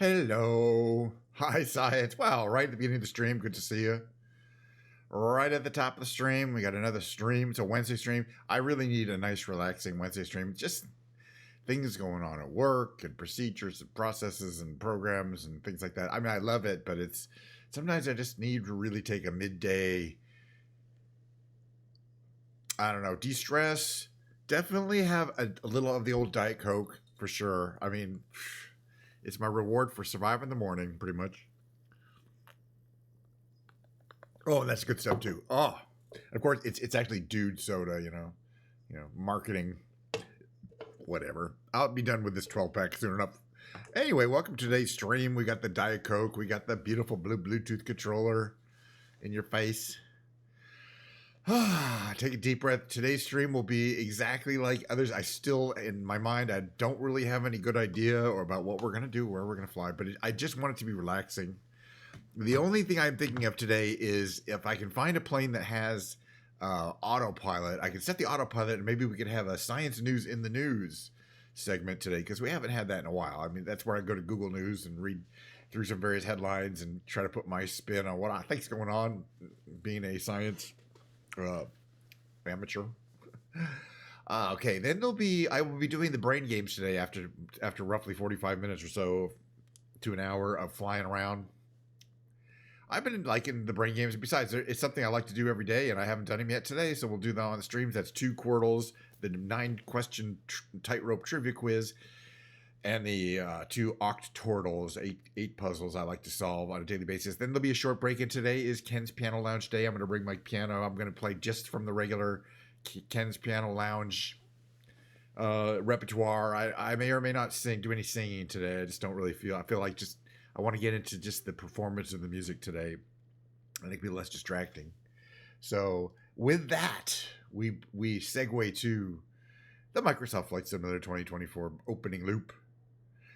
Hello. Hi, Science. Wow, right at the beginning of the stream. Good to see you. Right at the top of the stream, we got another stream. It's a Wednesday stream. I really need a nice, relaxing Wednesday stream. Just things going on at work and procedures and processes and programs and things like that. I mean, I love it, but it's sometimes I just need to really take a midday, I don't know, de stress. Definitely have a little of the old Diet Coke for sure. I mean, it's my reward for surviving the morning, pretty much. Oh, that's good stuff too. Oh, of course, it's actually dude soda. Marketing, whatever. I'll be done with this 12 pack soon enough. Anyway, welcome to today's stream. We got the Diet Coke. We got the beautiful blue Bluetooth controller in your face. Take a deep breath. Today's stream will be exactly like others. I still, in my mind, I don't really have any good idea or about what we're gonna do, where we're gonna fly. But I just want it to be relaxing. The only thing I'm thinking of today is if I can find a plane that has autopilot, I can set the autopilot and maybe we could have a science news in the news segment today because we haven't had that in a while. I mean, that's where I go to Google News and read through some various headlines and try to put my spin on what I think's going on, being a science amateur. Okay, then I will be doing the brain games today after roughly 45 minutes or so to an hour of flying around. I've been liking the brain games. Besides, it's something I like to do every day, and I haven't done them yet today, so we'll do that on the streams. That's 2 Quirtles, the 9-question tightrope trivia quiz, and the 2 Octortles, 8 puzzles I like to solve on a daily basis. Then there'll be a short break, and today is Ken's Piano Lounge Day. I'm going to bring my piano. I'm going to play just from the regular Ken's Piano Lounge repertoire. I may or may not do any singing today. I just don't really feel. I feel like I want to get into just the performance of the music today. I think it'll be less distracting. So with that, we segue to the Microsoft Flight Simulator 2024 opening loop.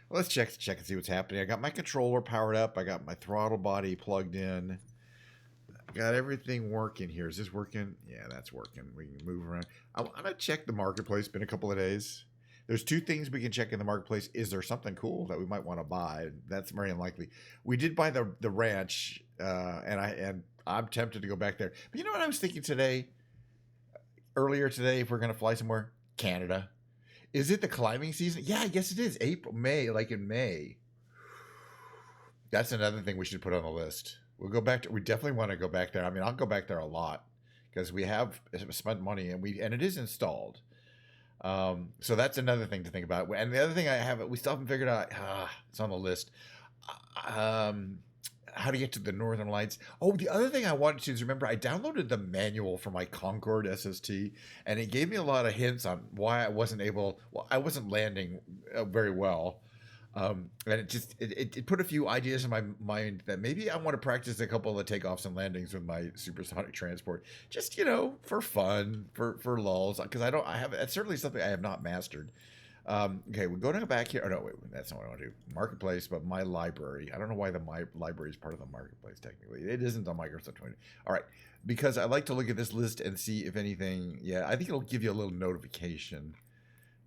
Well, let's check and see what's happening. I got my controller powered up. I got my throttle body plugged in. Got everything working here. Is this working? Yeah, that's working. We can move around. I'm going to check the marketplace. Been a couple of days. There's 2 things we can check in the marketplace. Is there something cool that we might want to buy? That's very unlikely. We did buy the ranch, and I'm tempted to go back there. But you know what I was thinking earlier today, if we're going to fly somewhere? Canada. Is it the climbing season? Yeah, I guess it is. May, like in May. That's another thing we should put on the list. We definitely want to go back there. I mean, I'll go back there a lot because we have spent money and it is installed. So that's another thing to think about. And the other thing we still haven't figured out, it's on the list, how to get to the Northern Lights. Oh, the other thing I wanted to is, remember, I downloaded the manual for my Concorde SST, and it gave me a lot of hints on why I wasn't landing very well. And it put a few ideas in my mind that maybe I want to practice a couple of takeoffs and landings with my supersonic transport, just for fun, for lulls, because that's certainly something I have not mastered. Okay, we're going back here. Oh no, wait, that's not what I want to do. Marketplace, but my library. I don't know why my library is part of the marketplace. Technically, it isn't on Microsoft 20. All right, because I like to look at this list and see if anything. Yeah, I think it'll give you a little notification.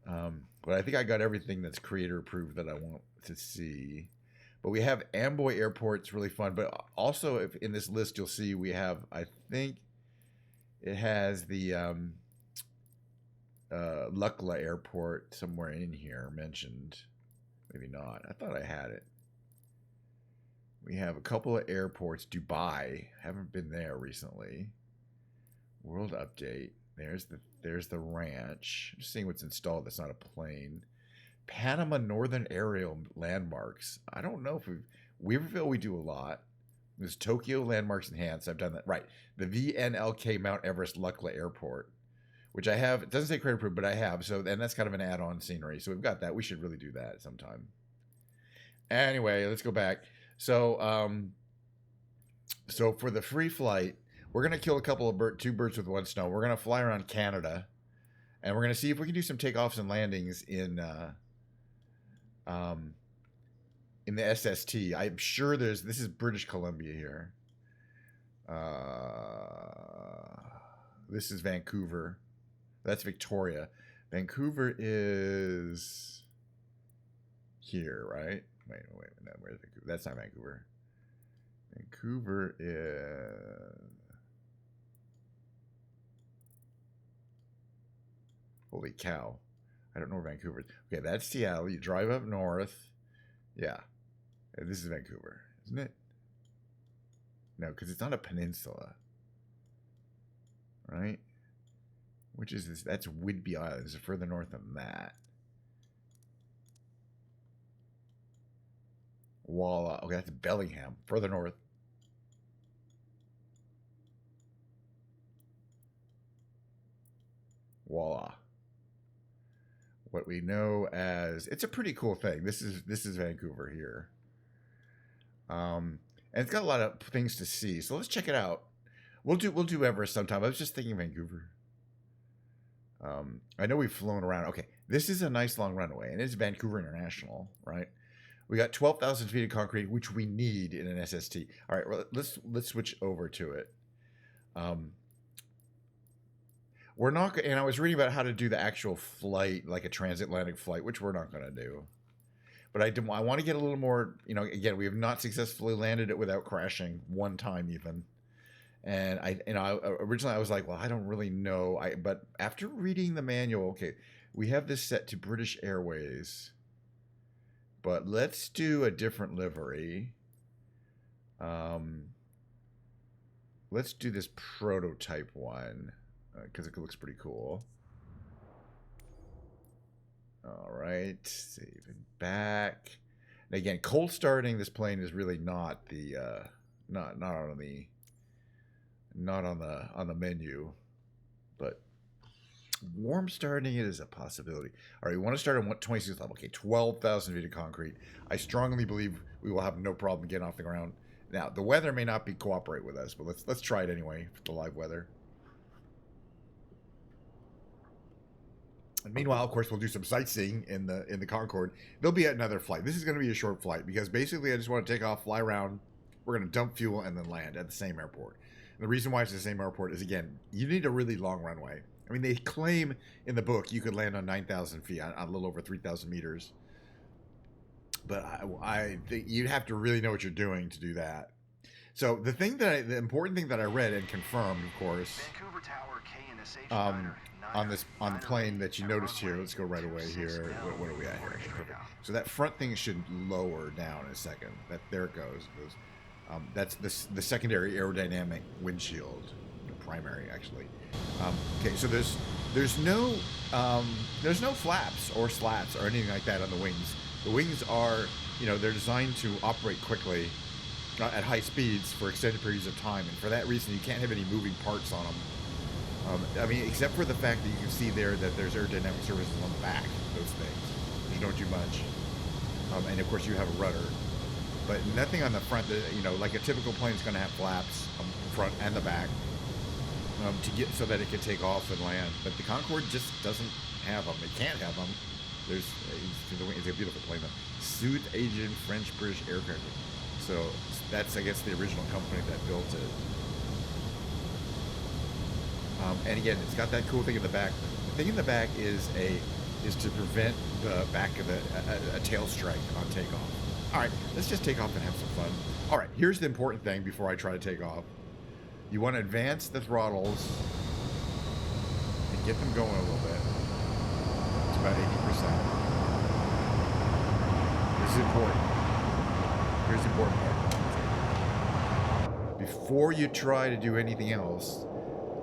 But I think I got everything that's creator approved that I want to see. But we have Amboy Airport. It's really fun. But also, if in this list, you'll see we have, I think it has the Lukla Airport somewhere in here mentioned. Maybe not. I thought I had it. We have a couple of airports. Dubai. Haven't been there recently. World update. There's the ranch. I'm just seeing what's installed. That's not a plane. Panama Northern Aerial Landmarks. I don't know if Weaverville we do a lot. There's Tokyo Landmarks Enhanced. I've done that. Right. The VNLK Mount Everest Lukla Airport, which I have. It doesn't say credit approved, but I have. So, and that's kind of an add-on scenery. So we've got that. We should really do that sometime. Anyway, let's go back. So for the free flight, we're going to kill two birds with one stone. We're going to fly around Canada, and we're going to see if we can do some takeoffs and landings in the SST. I'm sure this is British Columbia here. This is Vancouver. That's Victoria. Vancouver is here, right? Wait, no, where's Vancouver? That's not Vancouver. Vancouver is... Holy cow. I don't know where Vancouver is. Okay, that's Seattle. You drive up north. Yeah. This is Vancouver, isn't it? No, because it's not a peninsula. Right? Which is this? That's Whidbey Island. This is further north than that. Walla. Okay, that's Bellingham. Further north. Voila. What we know as, it's a pretty cool thing. This is Vancouver here. And it's got a lot of things to see. So let's check it out. We'll do Everest sometime. I was just thinking Vancouver. I know we've flown around. Okay, this is a nice long runway, and it's Vancouver International, right? We got 12,000 feet of concrete, which we need in an SST. All right, well, let's switch over to it. We're not, and I was reading about how to do the actual flight, like a transatlantic flight, which we're not going to do. But I want to get a little more, again, we have not successfully landed it without crashing one time even. And originally I was like, well, I don't really know. But after reading the manual, okay, we have this set to British Airways, but let's do a different livery. Let's do this prototype one. Because it looks pretty cool. All right, save and back. And again, cold starting this plane is really not the not on the menu, but warm starting it is a possibility. All right, we want to start on 26th level. Okay, 12,000 feet of concrete. I strongly believe we will have no problem getting off the ground. Now, the weather may not cooperate with us, but let's try it anyway. The live weather. And meanwhile, of course, we'll do some sightseeing in the Concorde. There'll be another flight. This is going to be a short flight because basically I just want to take off, fly around. We're going to dump fuel and then land at the same airport. And the reason why it's the same airport is, again, you need a really long runway. I mean, they claim in the book you could land on 9,000 feet, on a little over 3,000 meters. But I think you'd have to really know what you're doing to do that. So the important thing that I read and confirmed, of course, Vancouver Tower, KNSH on the plane that you noticed here. Let's go right away here. What are we at here? Perfect. So that front thing should lower down in a second. There it goes. That's the secondary aerodynamic windshield, the primary actually. Okay, so there's no flaps or slats or anything like that on the wings. The wings are, they're designed to operate quickly at high speeds for extended periods of time, and for that reason you can't have any moving parts on them. I mean, except for the fact that you can see there that there's aerodynamic surfaces on the back, those things, which don't do much. And of course you have a rudder, but nothing on the front. Like a typical plane is going to have flaps on the front and the back so that it can take off and land. But the Concorde just doesn't have them. It can't have them. It's a beautiful plane though. Soothe Agent French British aircraft. So that's, I guess, the original company that built it. And again, it's got that cool thing in the back. The thing in the back is to prevent the back of a tail strike on takeoff. All right, let's just take off and have some fun. All right, here's the important thing before I try to take off. You want to advance the throttles and get them going a little bit. It's about 80%. This is important. Here's the important part. Before you try to do anything else,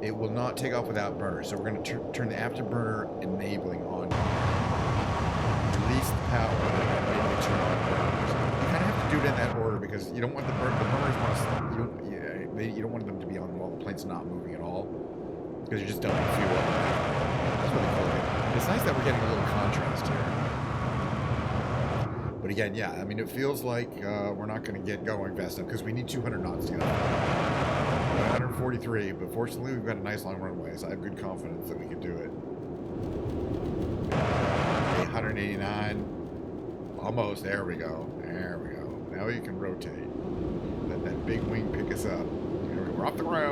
it will not take off without burner. So we're going to turn the afterburner enabling on. Release the power and maybe turn on burners. You kind of have to do it in that order because you don't want the burners you don't want them to be on while the plane's not moving at all, because you're just dumping fuel. That's really cool. It's nice that we're getting a little contrast here. But again, yeah, I mean, it feels like we're not going to get going fast enough because we need 200 knots to get up. 143, but fortunately we've got a nice long runway, so I have good confidence that we can do it. 189, almost. There we go. There we go. Now you can rotate. Let that big wing pick us up. We're off the ground.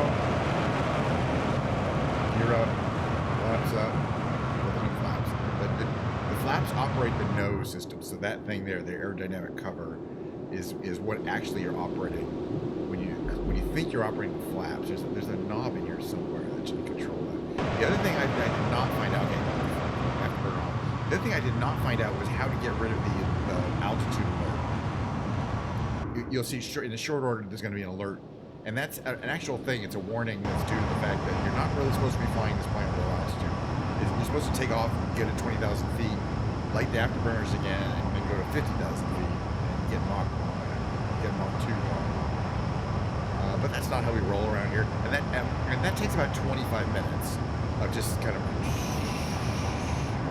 Gear up. Flaps up. Flaps. The flaps operate the nose system. So that thing there, the aerodynamic cover, is what actually you're operating. When you think you're operating the flaps, there's a knob in here somewhere that should control that. The other thing I did not find out. Okay, I have to turn it off. The other thing I did not find out was how to get rid of the altitude alert. You'll see in the short order there's going to be an alert, and that's an actual thing. It's a warning that's due to the fact that you're not really supposed to be flying this plane at low altitude. You're supposed to take off, get at 20,000 feet, light the afterburners again, and then go to 50,000 feet and get Mach 2 going. But that's not how we roll around here, and that takes about 25 minutes of just kind of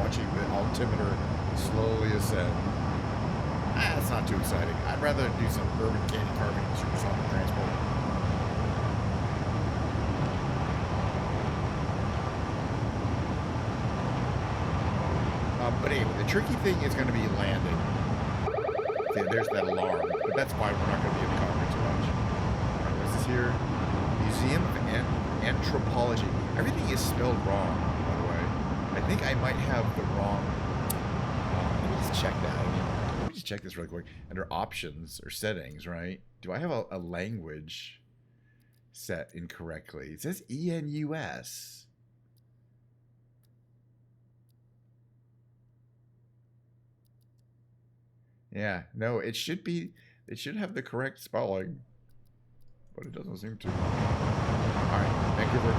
watching the altimeter slowly ascend. That's not too exciting. I'd rather do some urban candy carving and supersonic transport. But anyway, the tricky thing is going to be landing. Okay, there's that alarm, but that's fine. We're not going to be in the cockpit too much. All right, what's this here? Museum of Anthropology. Everything is spelled wrong, by the way. I think I might have the wrong. Let me just check that. Let me just check this real quick. Under options or settings, right? Do I have a language set incorrectly? It says ENUS. Yeah, no, it should have the correct spelling, but it doesn't seem to. All right, Vancouver.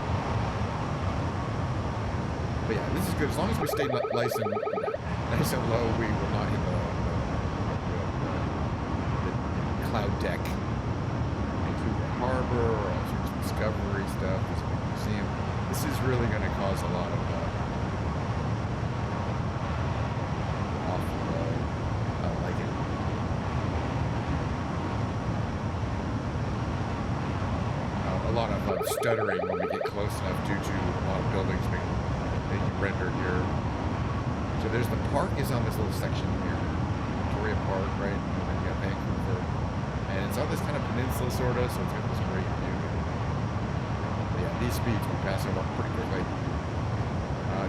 But yeah, this is good. As long as we stay nice and low, we will not hit the cloud deck. Vancouver Harbor, all sorts of discovery stuff. This big museum. This is really going to cause a lot of stuttering when we get close enough due to a lot of buildings being rendered here. So there's the park is on this little section here, Victoria Park, right? And then you got Vancouver, and it's on this kind of peninsula sort of, so it's got this great view. But yeah, these speeds we pass over pretty quickly.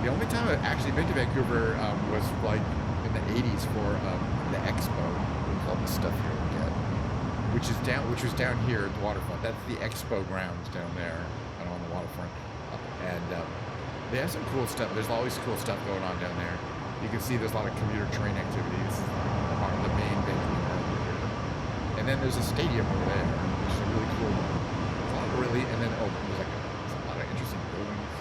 The only time I've actually been to Vancouver was like in the 80s for the expo. We call this stuff here again. Which was down here at the waterfront. That's the expo grounds down there and on the waterfront. And they have some cool stuff. There's always cool stuff going on down there. You can see there's a lot of commuter train activities on the main Vancouver harbor here. And then there's a stadium over there, which is a really cool one. There's a lot of and then there's a lot of interesting buildings.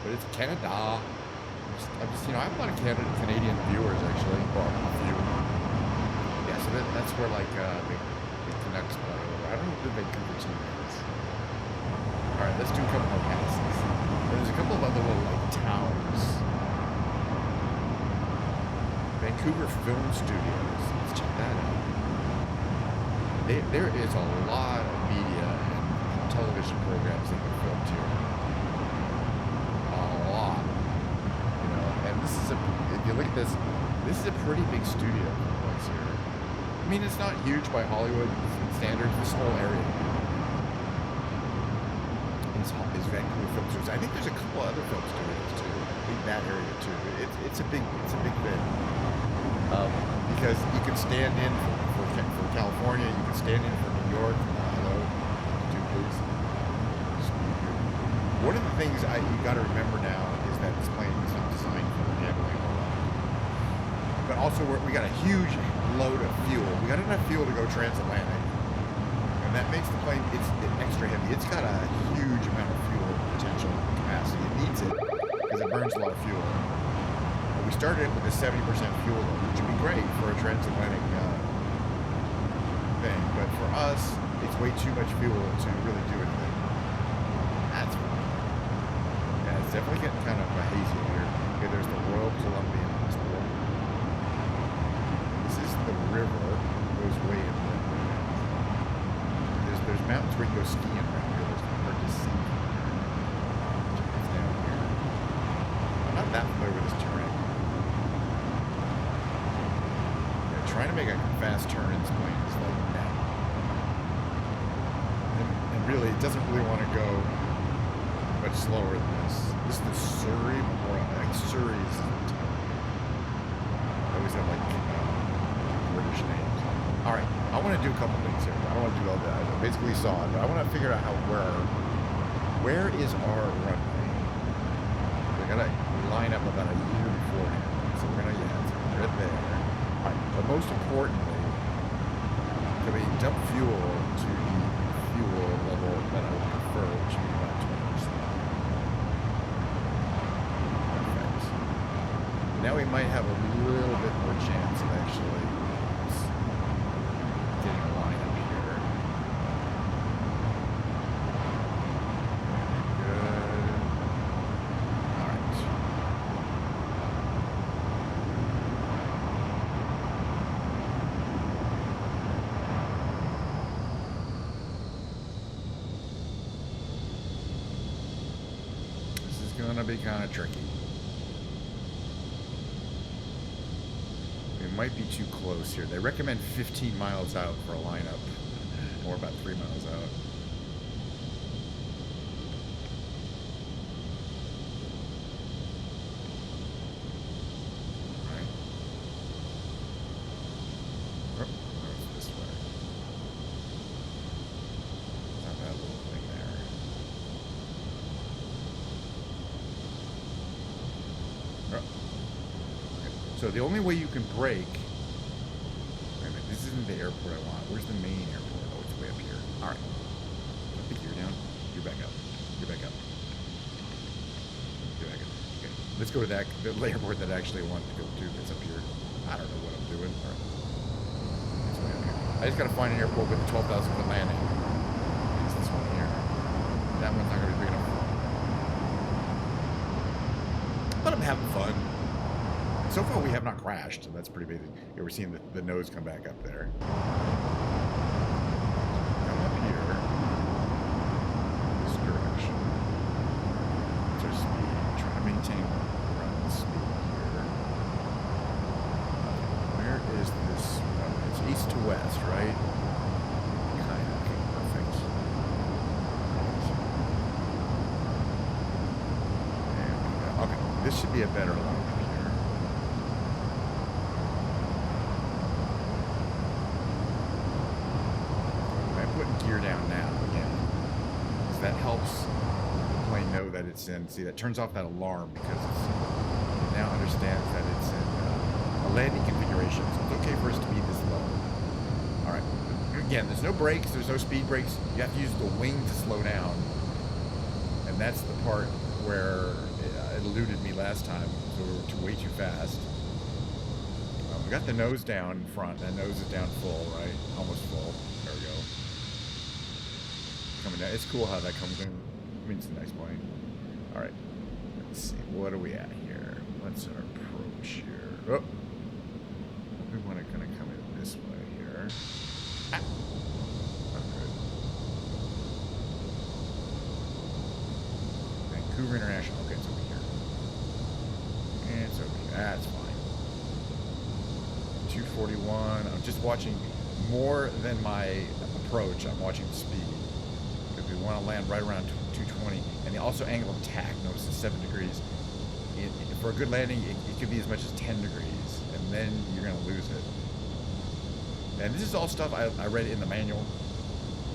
But it's Canada. I have a lot of Canadian viewers actually. Well, a few. Yeah, so that's where like the Canucks play over. I don't know who the Vancouver team is. All right, let's do a couple more passes. There's a couple of other little like towns. Vancouver Film Studios. Let's check that out. There is a lot of media and television programs that are filmed here. A lot, And this is if you look at this is a pretty big studio complex here. I mean, it's not huge by Hollywood standards. This whole area is Vancouver Film Studios. I think there's a couple other film studios too. I think that area too. It's a big thing because you can stand in for California. You can stand in for New York. Hello, do please. One of the things you got to remember now is that this plane is not designed for handling alone. But also we got a huge load of fuel. We got enough fuel to go transatlantic, and that makes the plane it's extra heavy. It's got a huge amount of fuel potential capacity. It needs it because it burns a lot of fuel. But we started it with a 70% fuel load, which would be great for a transatlantic thing. But for us, it's way too much fuel to really do anything. That's fine. Yeah, it's definitely getting kind of hazy here. Okay, there's the Royal Columbian Hospital. The river goes way in there. There's mountains where you go skiing around here. There's hard to see. It's down here. I'm not that familiar with this terrain. Yeah, trying to make a fast turn in this plane is like that. And really, it doesn't really want to go much slower than this. This is the Surrey Memorial. Like Surrey is always have like British names. All right, I want to do a couple things here. I don't want to do all that. I basically saw it, but I want to figure out where is our runway. We gotta line up about a year beforehand. So we're gonna right there. All right, but most importantly, can we dump fuel to the fuel level that I would prefer, which would be about 20%. Perfect. Now we might have a little bit more chance of actually getting a line up here. Good. All right. This is gonna be kind of tricky. We might be too close here. They recommend 15 miles out for a lineup, or about 3 miles out. All right. Oh, no, it's this way. Not that little thing there. Oh. Okay. So the only way you can brake. Wait a minute, this isn't the airport I want. Where's the main airport? Oh, it's way up here. All right. Put the gear down. You're back up. You're back up. You're back up. Okay. Let's go to that the airport that I actually want to go to. It's up here. I don't know what I'm doing. All right. It's way up here. I just gotta find an airport with a 12,000-foot landing. It's this one here. That one's not gonna be big enough. But I'm having fun. So far, we have not crashed, and that's pretty basic. Yeah, we're seeing the nose come back up there. Come up here. This direction. What's our speed? Trying to maintain run speed here. Where is this runway? It's east to west, right? Kind of. Okay, perfect. There we go. Okay, this should be a better line. Gear down now again, so that helps the plane know that it's in. See, that turns off that alarm because it now understands that it's in a landing configuration, so it's okay for us to be this low. All right, again, there's no brakes, there's no speed brakes. You have to use the wing to slow down, and that's the part where it eluded me last time, so we were way too fast. We got the nose down in front. That nose is down full, right? Almost full. There we go. Coming down. It's cool how that comes in. I mean, it's a nice plane. All right. Let's see. What are we at here? What's our approach here? Oh. We want to kind of come in this way here. Ah. Not good. Vancouver International. Okay, it's over here. And it's over here. That's fine. 241. I'm just watching more than my approach. I'm watching the speed. We want to land right around 220, and also angle of attack. Notice it's 7 degrees. For a good landing, it could be as much as 10 degrees, and then you're going to lose it. And this is all stuff I read in the manual.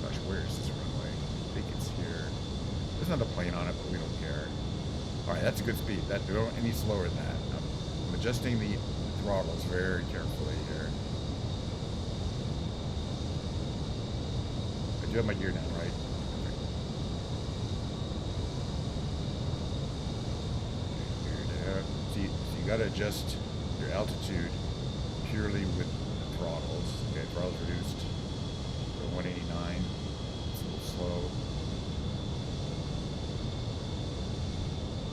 Gosh, where is this runway? I think it's here. There's another plane on it, but we don't care. All right, that's a good speed. That don't any slower than that. I'm adjusting the throttles very carefully here. I do have my gear down, right? So you got to adjust your altitude purely with the throttles. Okay, throttles reduced to 189. It's a little slow.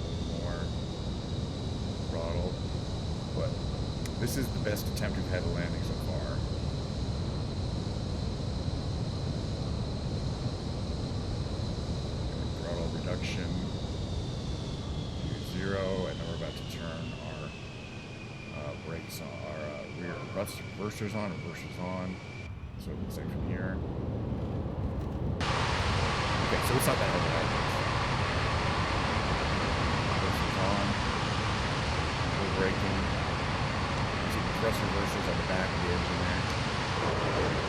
A little more throttle. But this is the best attempt we've had at landing so far. Okay, throttle reduction. 0, and then we're about to turn our brakes on, our rear reversers on, so it looks like from here. Okay, so it's not that hard. Reversers on, we're braking. See the thrust reversers on the back of the engine there.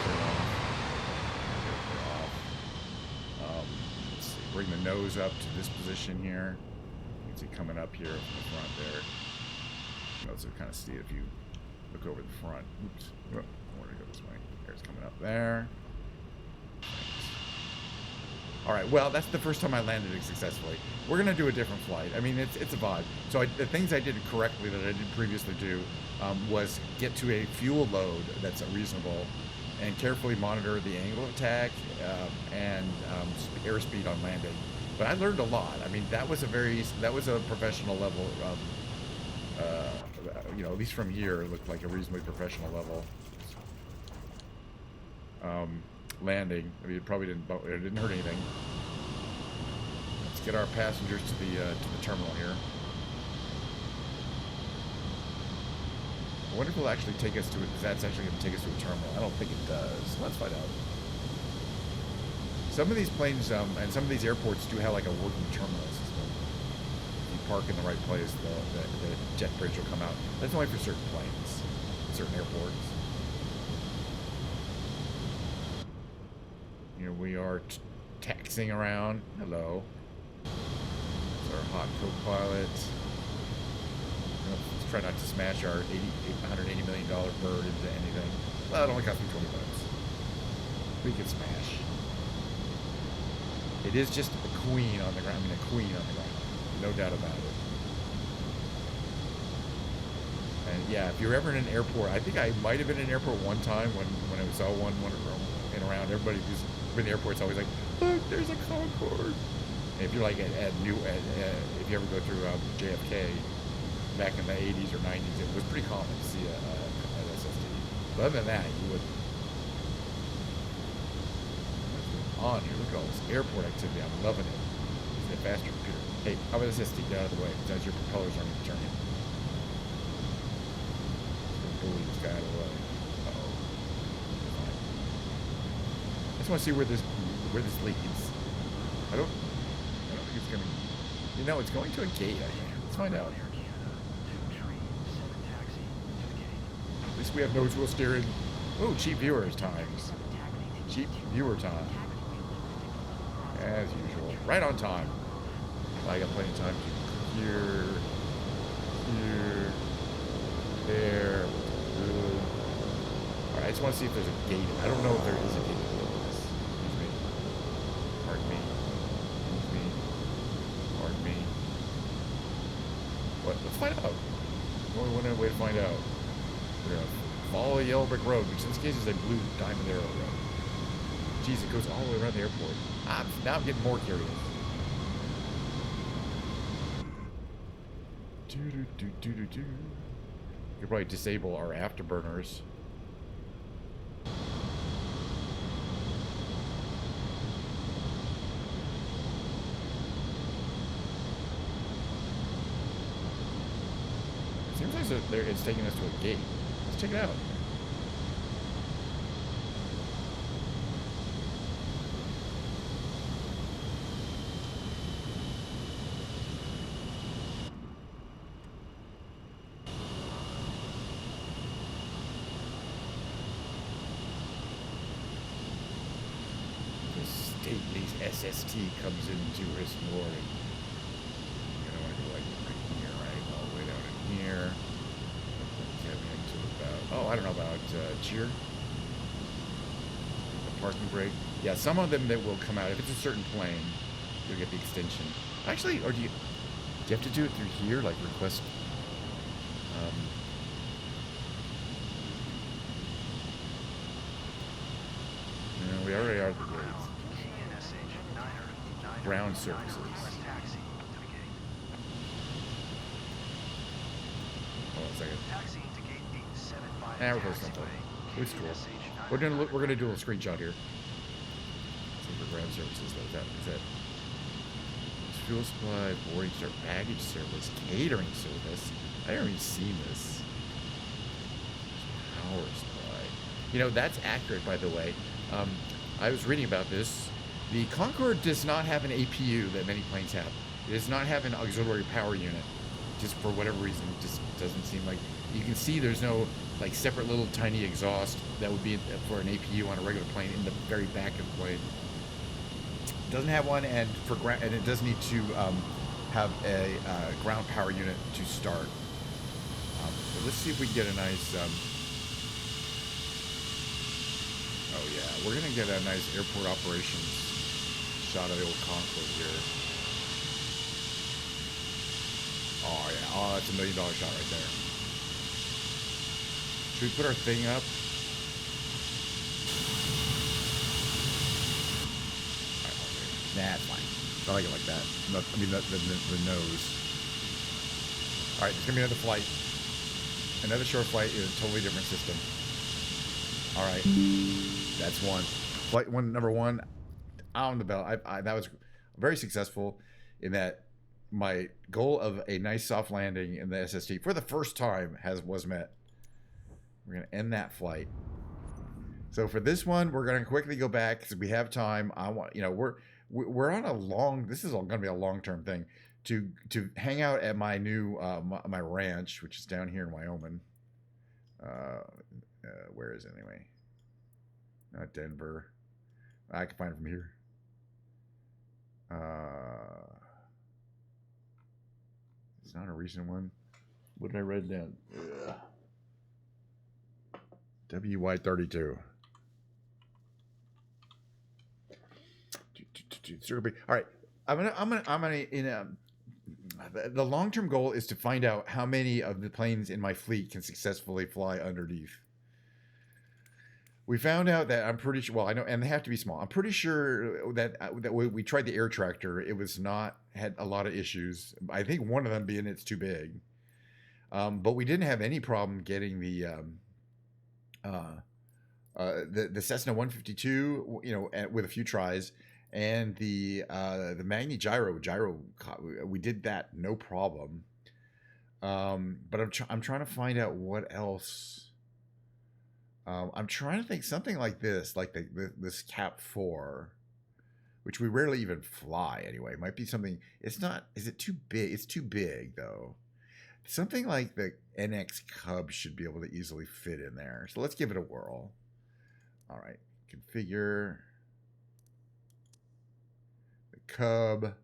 Turn off. Let's see. Bring the nose up to this position here. You can see coming up here in the front there. You know, so kind of see if you look over the front. Oops. Oh, I want to go this way. There's coming up there. All right, well, that's the first time I landed it successfully. We're going to do a different flight. I mean, it's a vibe. So the things I did correctly that I didn't previously do was get to a fuel load that's reasonable and carefully monitor the angle of attack and airspeed on landing. But I learned a lot. I mean, that was a professional level, you know, at least from here, it looked like a reasonably professional level. Landing. I mean, it probably didn't hurt anything. Let's get our passengers to the terminal here. I wonder if it'll actually take us to it. That's actually going to take us to a terminal. I don't think it does. Let's find out. Some of these planes and some of these airports do have like a working terminal system. If you park in the right place, the jet bridge will come out. That's only for certain planes, certain airports. Here we are taxiing around. Hello. It's our hot co-pilot. Let's try not to smash our $180 million bird into anything. Well, it only cost me $20. We can smash. It is just a queen on the ground. I mean, a queen on the ground. No doubt about it. And yeah, if you're ever in an airport, I think I might have been in an airport one time when I saw one in around. Everybody who's in the airport's always like, look, there's a Concorde. And if you're like if you ever go through JFK back in the 80s or 90s, it was pretty common to see an SSD. But other than that, you wouldn't. What's going on here? Look at all this airport activity. I'm loving it. It's a faster computer. Hey, how about this SSD? Get out of the way. Besides, your propellers aren't even turning. Bully this guy out of the way. Uh-oh. I just want to see where this leads. I don't think it's gonna. You know, it's going to a gate. I think. Let's find out. At least we have nose wheel steering. Oh, cheap viewers times. Cheap viewer time. As usual, right on time. I got plenty of time to here, there. All right, I just want to see if there's a gate. I don't know if there is a gate. Excuse me. Pardon me. Excuse me. Pardon me. What? Let's find out. Only one way to find out. We're gonna follow a yellow brick road, which in this case is a blue diamond arrow road. Jeez, it goes all the way around the airport. Now I'm getting more curious. You could probably disable our afterburners. It seems like it's taking us to a gate. Let's check it out. SST comes into his glory. You're gonna want to go like right here, right? All the way down in here. Get into about, oh, I don't know about cheer. The parking brake. Yeah, some of them that will come out. If it's a certain plane, you'll get the extension. Actually, or do you have to do it through here, like request? We already are at the gates. Ground services. Hold on a second. We're close enough. It's cool. We're gonna do a little screenshot here. See for ground services. Is that fuel supply, boarding service, baggage service, catering service. I haven't even seen this. Power supply. You know, that's accurate, by the way. I was reading about this. The Concorde does not have an APU that many planes have. It does not have an auxiliary power unit. Just for whatever reason, it just doesn't seem like... You can see there's no like separate little tiny exhaust that would be for an APU on a regular plane in the very back of the plane. It doesn't have one, and and it does need to have a ground power unit to start. So let's see if we can get a nice. Oh yeah, we're gonna get a nice airport operations shot of the old Concorde here. Oh yeah, oh that's $1 million shot right there. Should we put our thing up? Nah, it's fine. I like it like that. I mean, the nose. All right, there's gonna be another flight. Another short flight is a totally different system. All right, that's one. Flight one, number one, on the bell. That was very successful in that my goal of a nice soft landing in the SST for the first time was met. We're gonna end that flight. So for this one, we're gonna quickly go back because we have time. I want, we're on a long. This is going to be a long-term thing to hang out at my new my ranch, which is down here in Wyoming. Where is it anyway? Not Denver. I can find it from here. It's not a recent one. What did I write down? WY32. All right, I'm gonna the long-term goal is to find out how many of the planes in my fleet can successfully fly underneath. We found out that I'm pretty sure. Well, I know, and they have to be small. I'm pretty sure that we tried the air tractor. It was not had a lot of issues. I think one of them being it's too big. But we didn't have any problem getting the Cessna 152. With a few tries. And the Magni gyro, we did that no problem. But I'm trying to find out what else. I'm trying to think something like this, like this Cap 4, which we rarely even fly anyway. It might be something. It's not. Is it too big? It's too big though. Something like the NX Cub should be able to easily fit in there. So let's give it a whirl. All right, configure. Cub,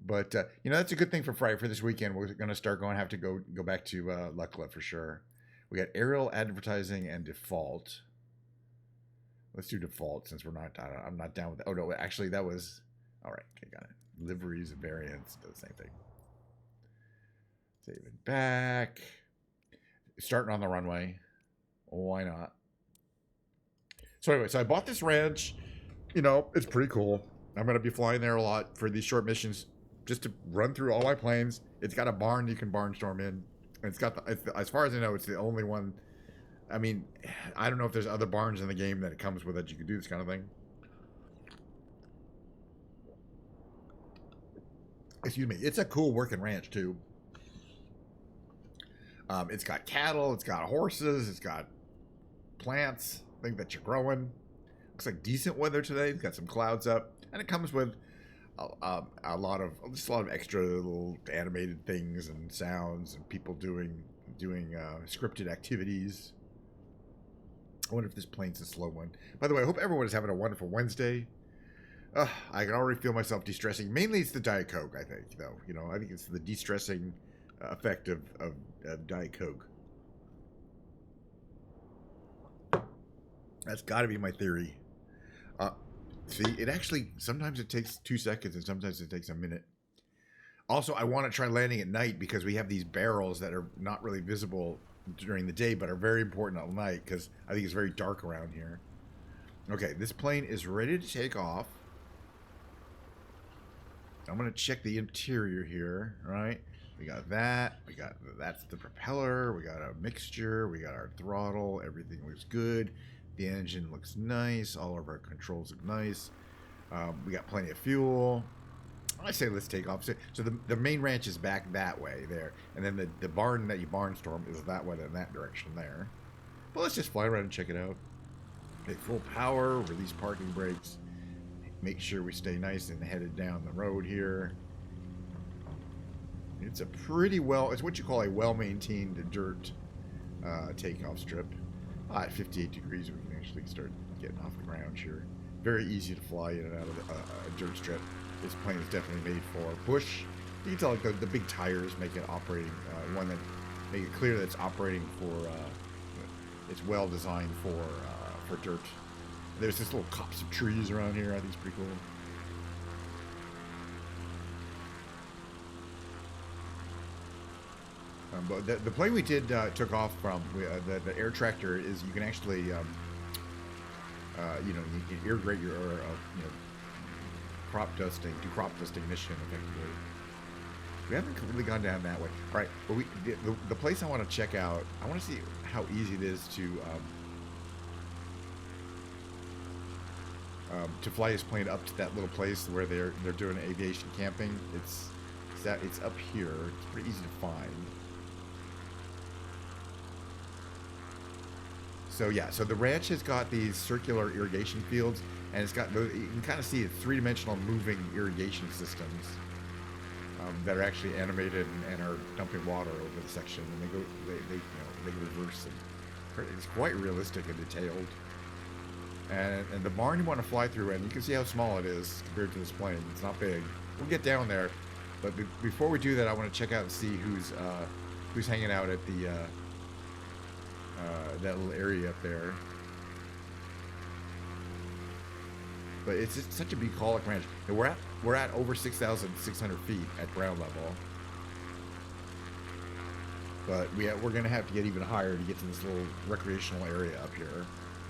but that's a good thing for this weekend. We're going to have to go back to Lukla for sure. We got aerial advertising and default. Let's do default since I'm not down with that. Oh no, actually that was all right. Okay, got it. Liveries and variants do the same thing. Save it back. Starting on the runway. Why not? So anyway, so I bought this ranch. It's pretty cool. I'm going to be flying there a lot for these short missions just to run through all my planes. It's got a barn you can barnstorm in. It's got, as far as I know, it's the only one. I mean, I don't know if there's other barns in the game that it comes with that you can do this kind of thing. Excuse me. It's a cool working ranch, too. It's got cattle. It's got horses. It's got plants, things that you're growing. Looks like decent weather today. It's got some clouds up. And it comes with a lot of extra little animated things and sounds and people doing scripted activities. I wonder if this plane's a slow one. By the way, I hope everyone is having a wonderful Wednesday. I can already feel myself de-stressing. Mainly it's the Diet Coke, I think, though. I think it's the de-stressing effect of Diet Coke. That's got to be my theory. See, it actually, sometimes it takes 2 seconds and sometimes it takes a minute. Also, I want to try landing at night because we have these barrels that are not really visible during the day, but are very important at night because I think it's very dark around here. Okay, this plane is ready to take off. I'm going to check the interior here, right? We got that. That's the propeller. We got a mixture. We got our throttle. Everything looks good. The engine looks nice. All of our controls look nice. We got plenty of fuel. I say let's take off. So the main ranch is back that way there. And then the barn that you barnstorm is that way in that direction there. But let's just fly around and check it out. Okay, full power, release parking brakes. Make sure we stay nice and headed down the road here. It's a pretty it's what you call a well-maintained dirt takeoff strip. At 58 degrees, we can actually start getting off the ground here. Very easy to fly in and out of a dirt strip. This plane is definitely made for bush. You can tell like the big tires make it operating, one that make it clear that it's operating for, it's well designed for dirt. There's this little copse of trees around here. I think it's pretty cool. But the plane we did took off from, the air tractor is you can actually, you can irrigate your, crop dusting, do crop dusting mission effectively. We haven't really gone down that way. All right, but the place I want to check out, I want to see how easy it is to fly this plane up to that little place where they're doing aviation camping. It's up here. It's pretty easy to find. So yeah, so the ranch has got these circular irrigation fields, and it's got those. You can kind of see the three-dimensional moving irrigation systems that are actually animated and are dumping water over the section, and they reverse and it's quite realistic and detailed. And the barn you want to fly through, and you can see how small it is compared to this plane. It's not big. We'll get down there, but before we do that, I want to check out and see who's hanging out at the that little area up there. But it's such a bucolic ranch. And we're at over 6,600 feet at ground level. But we're gonna have to get even higher to get to this little recreational area up here.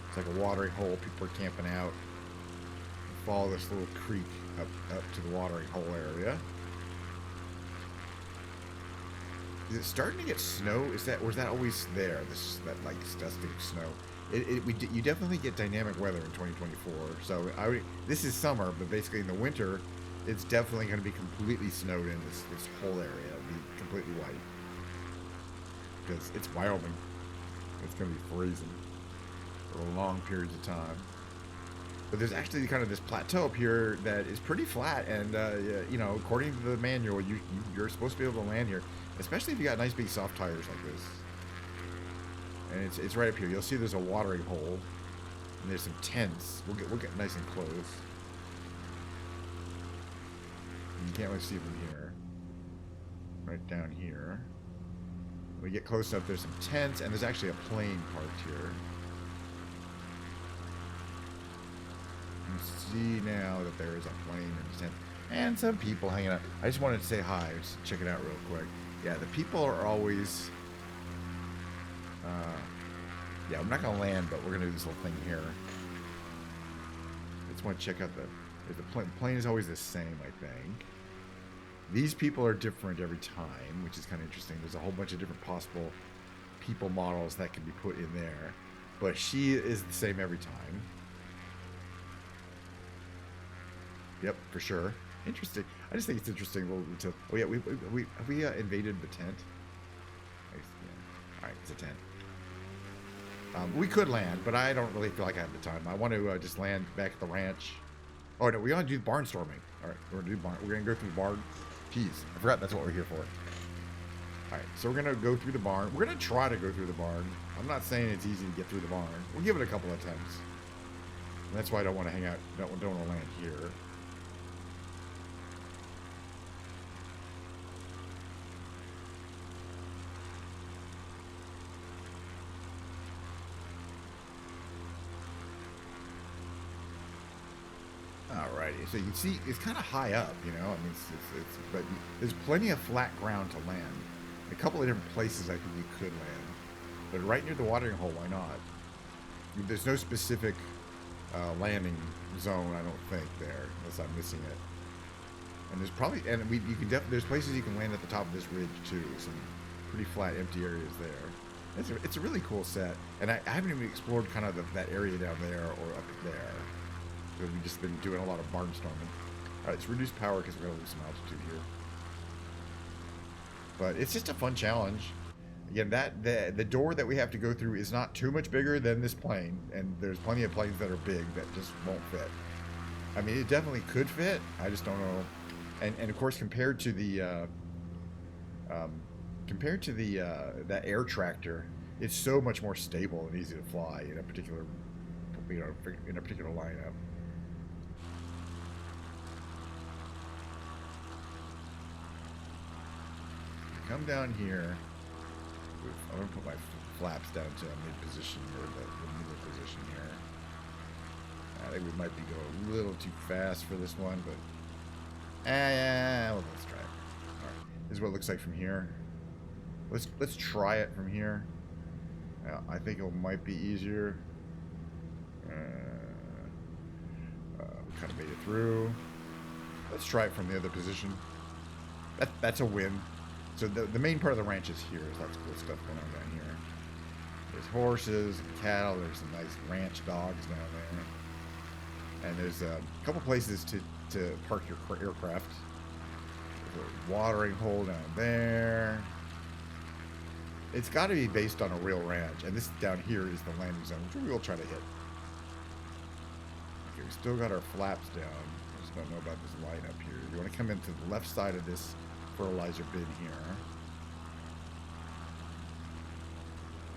It's like a watering hole. People are camping out. Follow this little creek up to the watering hole area. Is it starting to get snow? Or is that always there? That like dusting snow. You definitely get dynamic weather in 2024. So this is summer, but basically in the winter, it's definitely going to be completely snowed in. This whole area will be completely white because it's Wyoming. It's going to be freezing for long periods of time. But there's actually kind of this plateau up here that is pretty flat, and according to the manual, you're supposed to be able to land here, especially if you got nice big soft tires like this. And it's right up here. You'll see there's a watering hole, and there's some tents. We'll get nice and close. And you can't really see from here. Right down here. When we get close enough, there's some tents, and there's actually a plane parked here. You see now that there is a plane and a tent, and some people hanging out. I just wanted to say hi, just check it out real quick. Yeah, the people are always. Yeah, I'm not gonna land, but we're gonna do this little thing here. I just want to check out the plane is always the same, I think. These people are different every time, which is kind of interesting. There's a whole bunch of different possible people models that can be put in there, but she is the same every time. Yep, for sure. Interesting. I just think it's interesting. Oh yeah, we invaded the tent. Yeah. All right, it's a tent. We could land, but I don't really feel like I have the time. I want to just land back at the ranch. Oh no, we want to do barnstorming. All right, we're gonna do barn. We're gonna go through the barn. Jeez, I forgot that's what we're here for. All right, so we're gonna go through the barn. We're gonna try to go through the barn. I'm not saying it's easy to get through the barn. We'll give it a couple attempts. And that's why I don't want to hang out. Don't want to land here. Alrighty, so you can see it's kind of high up, I mean, but there's plenty of flat ground to land. A couple of different places I think you could land, but right near the watering hole, why not? There's no specific landing zone, I don't think, there, unless I'm missing it. And there's probably, there's places you can land at the top of this ridge too. Some pretty flat, empty areas there. It's a really cool set, and I haven't even explored kind of that area down there or up there. We've just been doing a lot of barnstorming. Alright, let's reduce power because we're going to lose some altitude here. But it's just a fun challenge. Again, the door that we have to go through is not too much bigger than this plane, and there's plenty of planes that are big that just won't fit. I mean, it definitely could fit. I just don't know. And of course, compared to the that air tractor, It's so much more stable and easy to fly in a particular, in a particular lineup. Come down here. I'm going to put my flaps down to mid-position, or the middle position here. I think we might be going a little too fast for this one, but well, let's try it. All right, this is what it looks like from here. Let's try it from here. I think it might be easier. We kind of made it through. Let's try it from the other position. That's a win. So the main part of the ranch is here. There's lots of cool stuff going on down here. There's horses and cattle. There's some nice ranch dogs down there. And there's a couple places to park your aircraft. There's a watering hole down there. It's got to be based on a real ranch. And this down here is the landing zone, which we will try to hit. Okay, we still got our flaps down. I just don't know about this line up here. You want to come into the left side of this fertilizer bin here.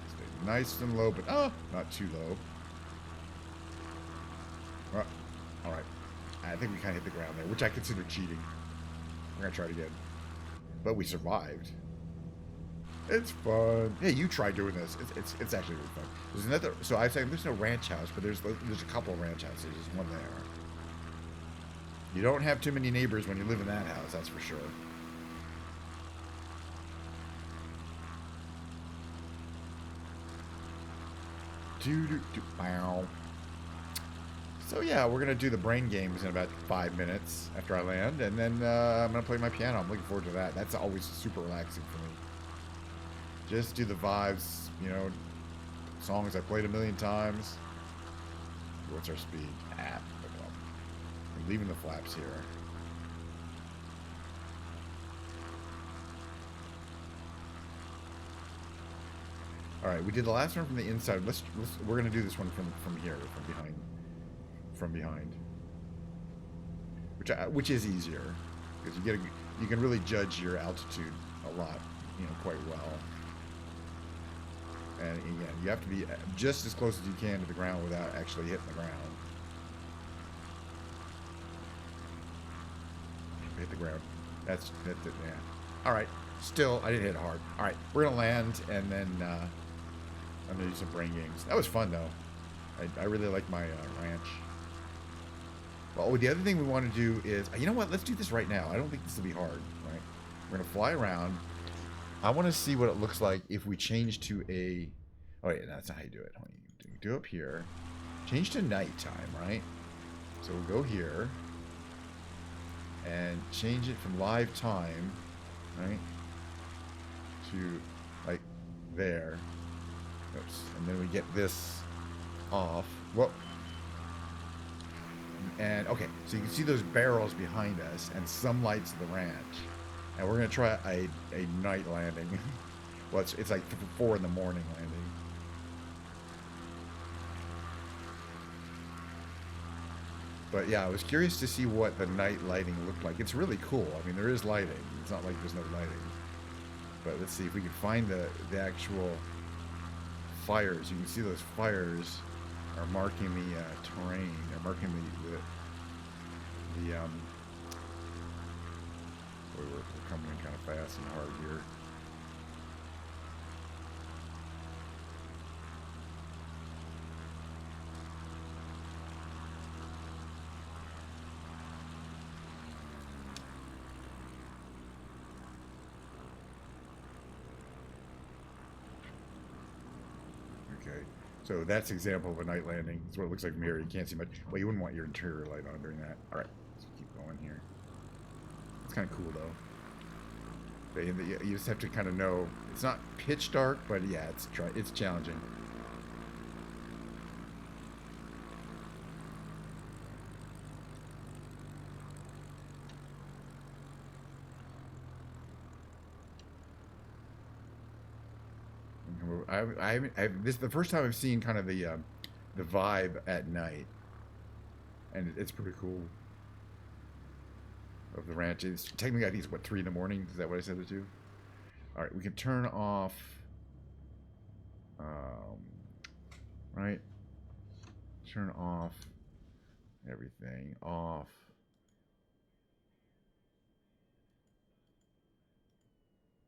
Stay nice and low, but not too low. All right. I think we kind of hit the ground there, which I consider cheating. We're gonna try it again, but we survived. It's fun. Hey, you try doing this. It's actually really fun. There's another. So I was saying there's no ranch house, but there's a couple of ranch houses. There's one there. You don't have too many neighbors when you live in that house. That's for sure. Bow. So yeah, we're gonna do the brain games in about 5 minutes after I land, and then I'm gonna play my piano. I'm looking forward to that. That's always super relaxing for me. Just do the vibes, you know, songs I played a million times. What's our speed? No problem. I'm leaving the flaps here. All right, we did the last one from the inside. We're gonna do this one from here, from behind, which is easier because you can really judge your altitude a lot, you know, quite well. And again, you have to be just as close as you can to the ground without actually hitting the ground. Hit the ground. That's it. Yeah. All right. Still, I didn't hit hard. All right, we're gonna land, and then I'm gonna do some brain games. That was fun though. I really like my ranch. Well, the other thing we want to do is, you know what? Let's do this right now. I don't think this will be hard. Right? We're gonna fly around. I want to see what it looks like if we change to a... Oh, wait, no, that's not how you do it. Do up here. Change to nighttime, right? So we'll go here. And change it from live time, right? To, like, there. Oops. And then we get this off. Whoop. And, okay, so you can see those barrels behind us and some lights of the ranch. And we're going to try a night landing. Well, it's like 4 in the morning landing. But yeah, I was curious to see what the night lighting looked like. It's really cool. I mean, there is lighting. It's not like there's no lighting. But let's see if we can find the actual fires. You can see those fires are marking the terrain. They're marking the we're coming in kind of fast and hard here. Okay, so that's an example of a night landing. That's what it looks like from here. You can't see much. Well, you wouldn't want your interior light on during that. All right, let's keep going here. It's kind of cool though. You just have to kind of know it's not pitch dark, but yeah, it's challenging. This is the first time I've seen kind of the vibe at night, and it's pretty cool. Of the ranch, it's technically I think it's what 3 in the morning. Is that what I said it to? All right, we can turn off. Right? Turn off everything. Off.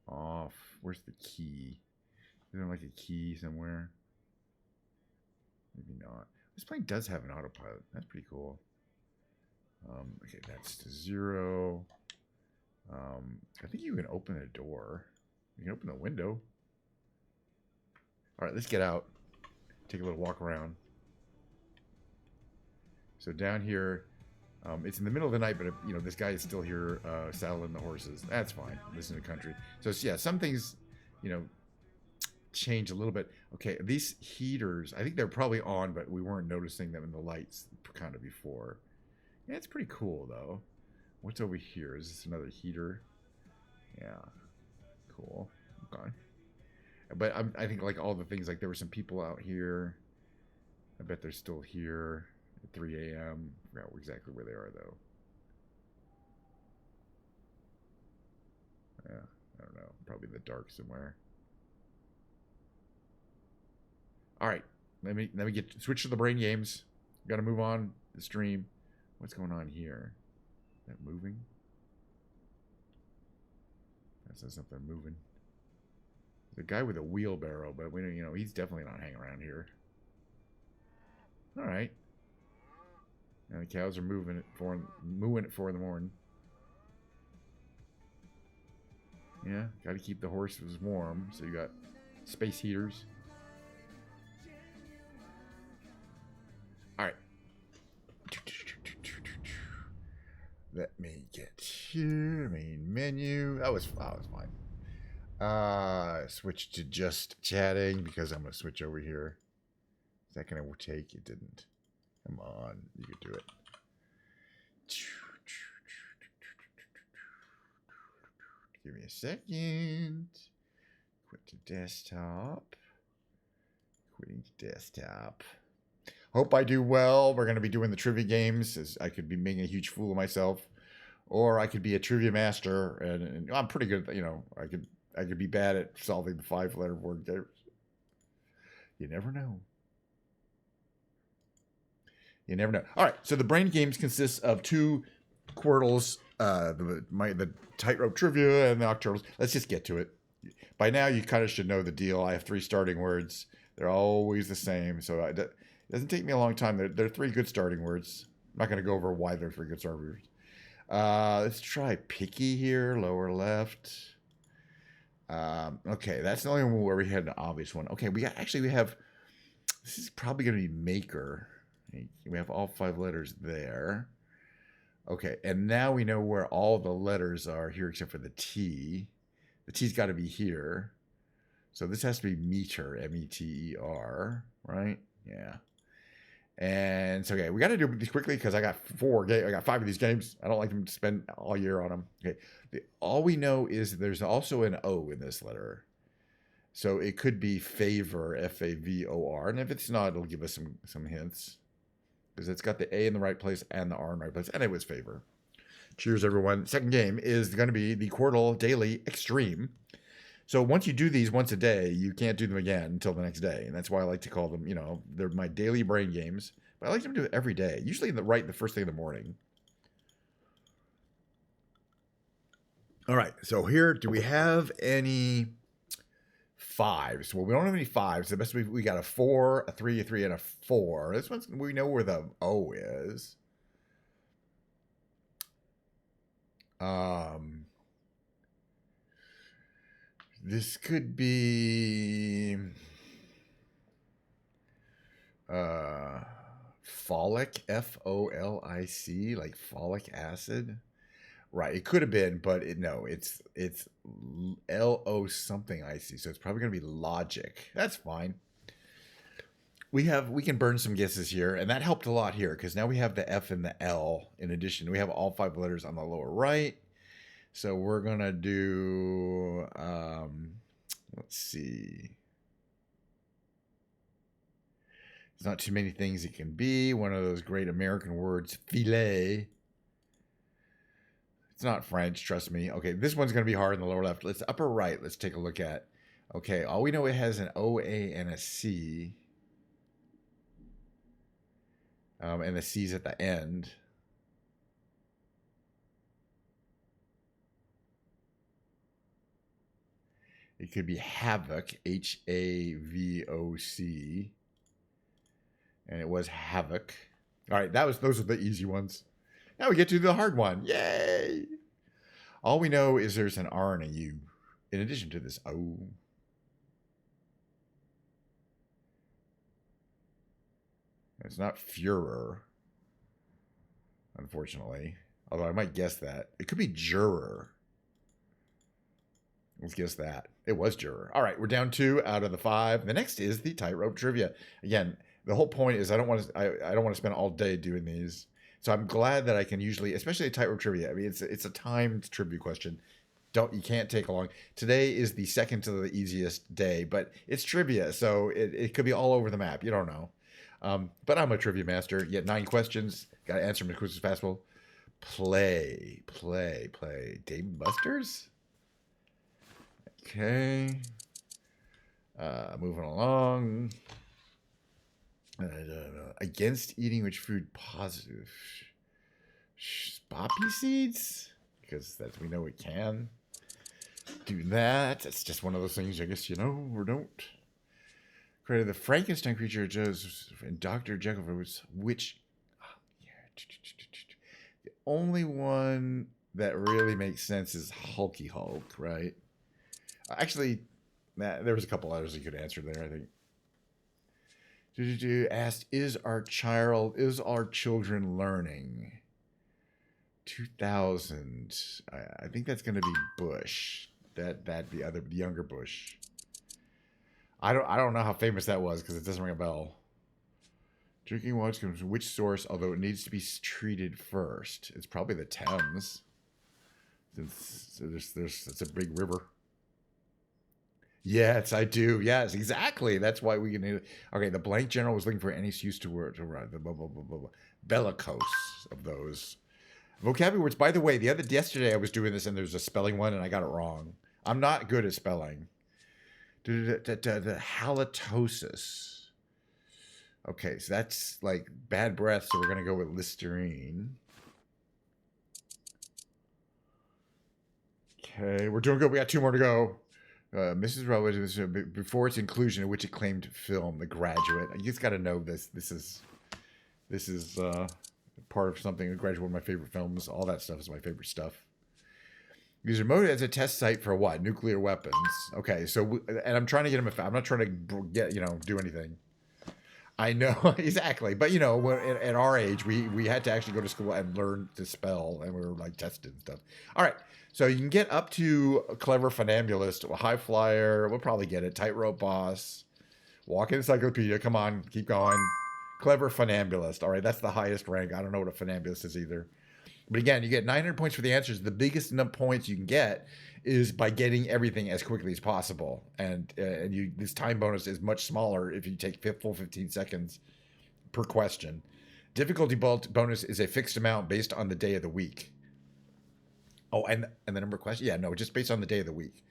Off. Where's the key? Is there like a key somewhere? Maybe not. This plane does have an autopilot. That's pretty cool. Okay, that's to 0. I think you can open a door. You can open a window. All right, let's get out. Take a little walk around. So down here, it's in the middle of the night, but you know this guy is still here saddling the horses. That's fine. Listen to the country. So yeah, some things, you know, change a little bit. Okay, these heaters, I think they're probably on, but we weren't noticing them in the lights kind of before. Yeah, it's pretty cool though. What's over here? Is this another heater? Yeah, cool. Okay. But I think like all the things, like there were some people out here. I bet they're still here at 3 a.m. I forgot exactly where they are though. Yeah, I don't know. Probably in the dark somewhere. All right, let me get switch to the brain games. Got to move on the stream. What's going on here? Is that moving? That says something moving. The guy with a wheelbarrow, but we don't, you know, he's definitely not hanging around here. All right. And the cows are moving at 4 in the morning. Yeah, got to keep the horses warm. So you got space heaters. All right. Let me get here. Main menu. That was fine. Switch to just chatting because I'm going to switch over here. Is that going to take? It didn't. Come on. You could do it. Give me a second. Quit to desktop. Quitting to desktop. Hope I do well. We're going to be doing the trivia games. As I could be making a huge fool of myself, or I could be a trivia master, and I'm pretty good. You know, I could be bad at solving the 5-letter word games. You never know. You never know. All right, so the brain games consists of 2 Quirtles, the tightrope trivia, and the Octurtles. Let's just get to it. By now, you kind of should know the deal. I have 3 starting words. They're always the same, so it doesn't take me a long time. They're 3 good starting words. I'm not going to go over why they're 3 good starting words. Let's try picky here, lower left. Okay, that's the only one where we had an obvious one. Okay, we have. This is probably going to be maker. We have all 5 letters there. Okay, and now we know where all the letters are here except for the T. The T's got to be here. So this has to be meter, M-E-T-E-R, right? Yeah. And so, okay, we got to do these quickly because I got 5 of these games. I don't like them to spend all year on them. Okay, all we know is there's also an O in this letter. So it could be favor, F-A-V-O-R. And if it's not, it'll give us some hints. Because it's got the A in the right place and the R in the right place. And it was favor. Cheers, everyone. Second game is going to be the Quirtle Daily Extreme. So once you do these once a day, you can't do them again until the next day. And that's why I like to call them, you know, they're my daily brain games. But I like to do it every day. Usually the first thing in the morning. All right. So here, do we have any 5s? Well, we don't have any 5s. The best we got a 4, a 3, a 3, and a 4. This one's, we know where the O is. This could be folic, F-O-L-I-C, like folic acid. Right, it could have been, but it's L-O something I-C, so it's probably going to be logic. That's fine. We can burn some guesses here, and that helped a lot here because now we have the F and the L. In addition, we have all 5 letters on the lower right. So we're gonna do, let's see. There's not too many things it can be. One of those great American words, filet. It's not French, trust me. Okay, this one's gonna be hard in the lower left. Let's upper right. Let's take a look at. Okay, all we know it has an OA and a C. And the C's at the end. It could be Havoc, HAVOC. And it was Havoc. All right, those are the easy ones. Now we get to the hard one. Yay! All we know is there's an R and a U. In addition to this O. It's not Führer, unfortunately. Although I might guess that. It could be Juror. Let's guess that. It was Juror. All right, we're down 2 out of the 5. The next is the tightrope trivia. Again, the whole point is I don't want to spend all day doing these. So I'm glad that I can usually, especially a tightrope trivia. I mean, it's a timed trivia question. You can't take long. Today is the second to the easiest day, but it's trivia, so it could be all over the map. You don't know. But I'm a trivia master. You get 9 questions. Got to answer them as quick as possible. Play. Dave & Buster's? Okay. Moving along. Against eating which food positive? Poppy seeds? Because we know it can do that. It's just one of those things, I guess, you know or don't. Created the Frankenstein creature and Dr. Jekyll was which? The only one that really makes sense is Hulky Hulk, right? Actually, there was a couple others you could answer there, I think. Asked, is our children learning? 2000. I think that's going to be Bush. The younger Bush. I don't know how famous that was because it doesn't ring a bell. Drinking water comes from which source? Although it needs to be treated first, it's probably the Thames. Since it's a big river. Yes, I do. Yes, exactly. That's why we can. Okay, the blank general was looking for any use to word to run the blah blah blah blah blah. Bellicose of those vocabulary words. By the way, yesterday I was doing this and there's a spelling one and I got it wrong. I'm not good at spelling. The halitosis. Okay, so that's like bad breath. So we're gonna go with Listerine. Okay, we're doing good. We got 2 more to go. Mrs. Rowland, before its inclusion, in which it claimed film, The Graduate. You just got to know this. This is part of something. The Graduate, one of my favorite films. All that stuff is my favorite stuff. These are moted as a test site for what? Nuclear weapons. Okay, so and I'm trying to get him. I'm not trying to do anything. I know exactly, but at our age, we had to actually go to school and learn to spell, and we were like tested and stuff. All right. So you can get up to a clever funambulist, a high flyer. We'll probably get it. Tightrope boss, walk-in encyclopedia. Come on, keep going. Clever funambulist. All right, that's the highest rank. I don't know what a funambulist is either. But again, you get 900 points for the answers. The biggest points you can get is by getting everything as quickly as possible. And this time bonus is much smaller if you take full 15 seconds per question. Difficulty bonus is a fixed amount based on the day of the week. Oh, and the number of questions? Yeah, no, just based on the day of the week.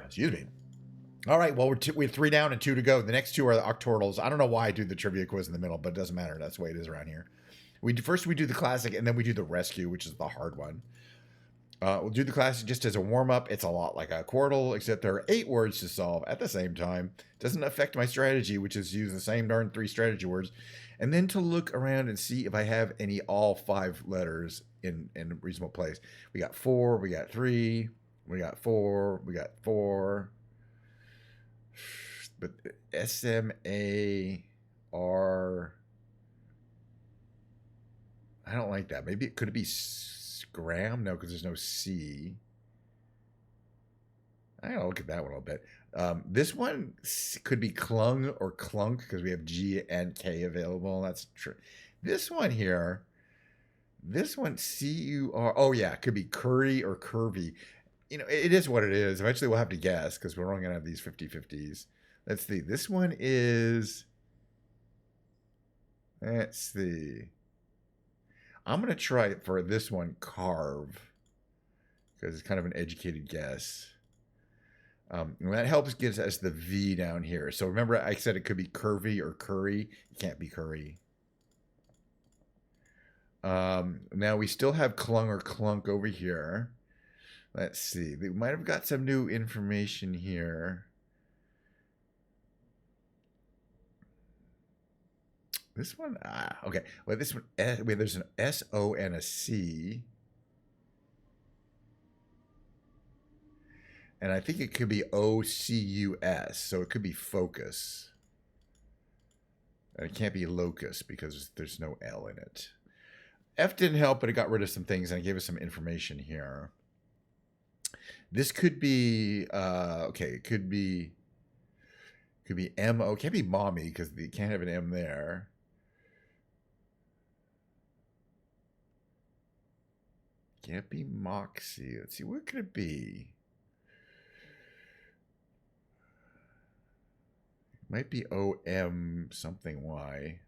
Excuse me. All right, well, we have 3 down and 2 to go. The next 2 are the octorals. I don't know why I do the trivia quiz in the middle, but it doesn't matter. That's the way it is around here. First we do the classic, and then we do the rescue, which is the hard one. We'll do the classic just as a warm-up. It's a lot like a Quirtle, except there are 8 words to solve at the same time. Doesn't affect my strategy, which is use the same darn 3 strategy words. And then to look around and see if I have all 5 letters in a reasonable place. We got 4, we got 3, we got 4, we got 4. But S-M-A-R... I don't like that. Maybe could it be Scram? No, because there's no C. I gotta look at that one a little bit. This one could be Clung or Clunk because we have G and K available. That's true. This one here, C-U-R. Oh yeah, it could be Curry or Curvy. It is what it is. Eventually we'll have to guess because we're only gonna have these 50-50s. Let's see. This one is. Let's see. I'm going to try it for this one, Carve, because it's kind of an educated guess. And that helps get us the V down here. So remember I said it could be curvy or curry. It can't be curry. Now we still have clung or clunk over here. Let's see. They might have got some new information here. This one, okay. Well, this one, wait, there's an S-O and a C. And I think it could be O-C-U-S, so it could be focus. And it can't be locus because there's no L in it. F didn't help, but it got rid of some things and it gave us some information here. This could be, okay, it could be M-O. It can't be mommy because you can't have an M there. Can't be Moxie. Let's see, what could it be? Might be O-M something Y.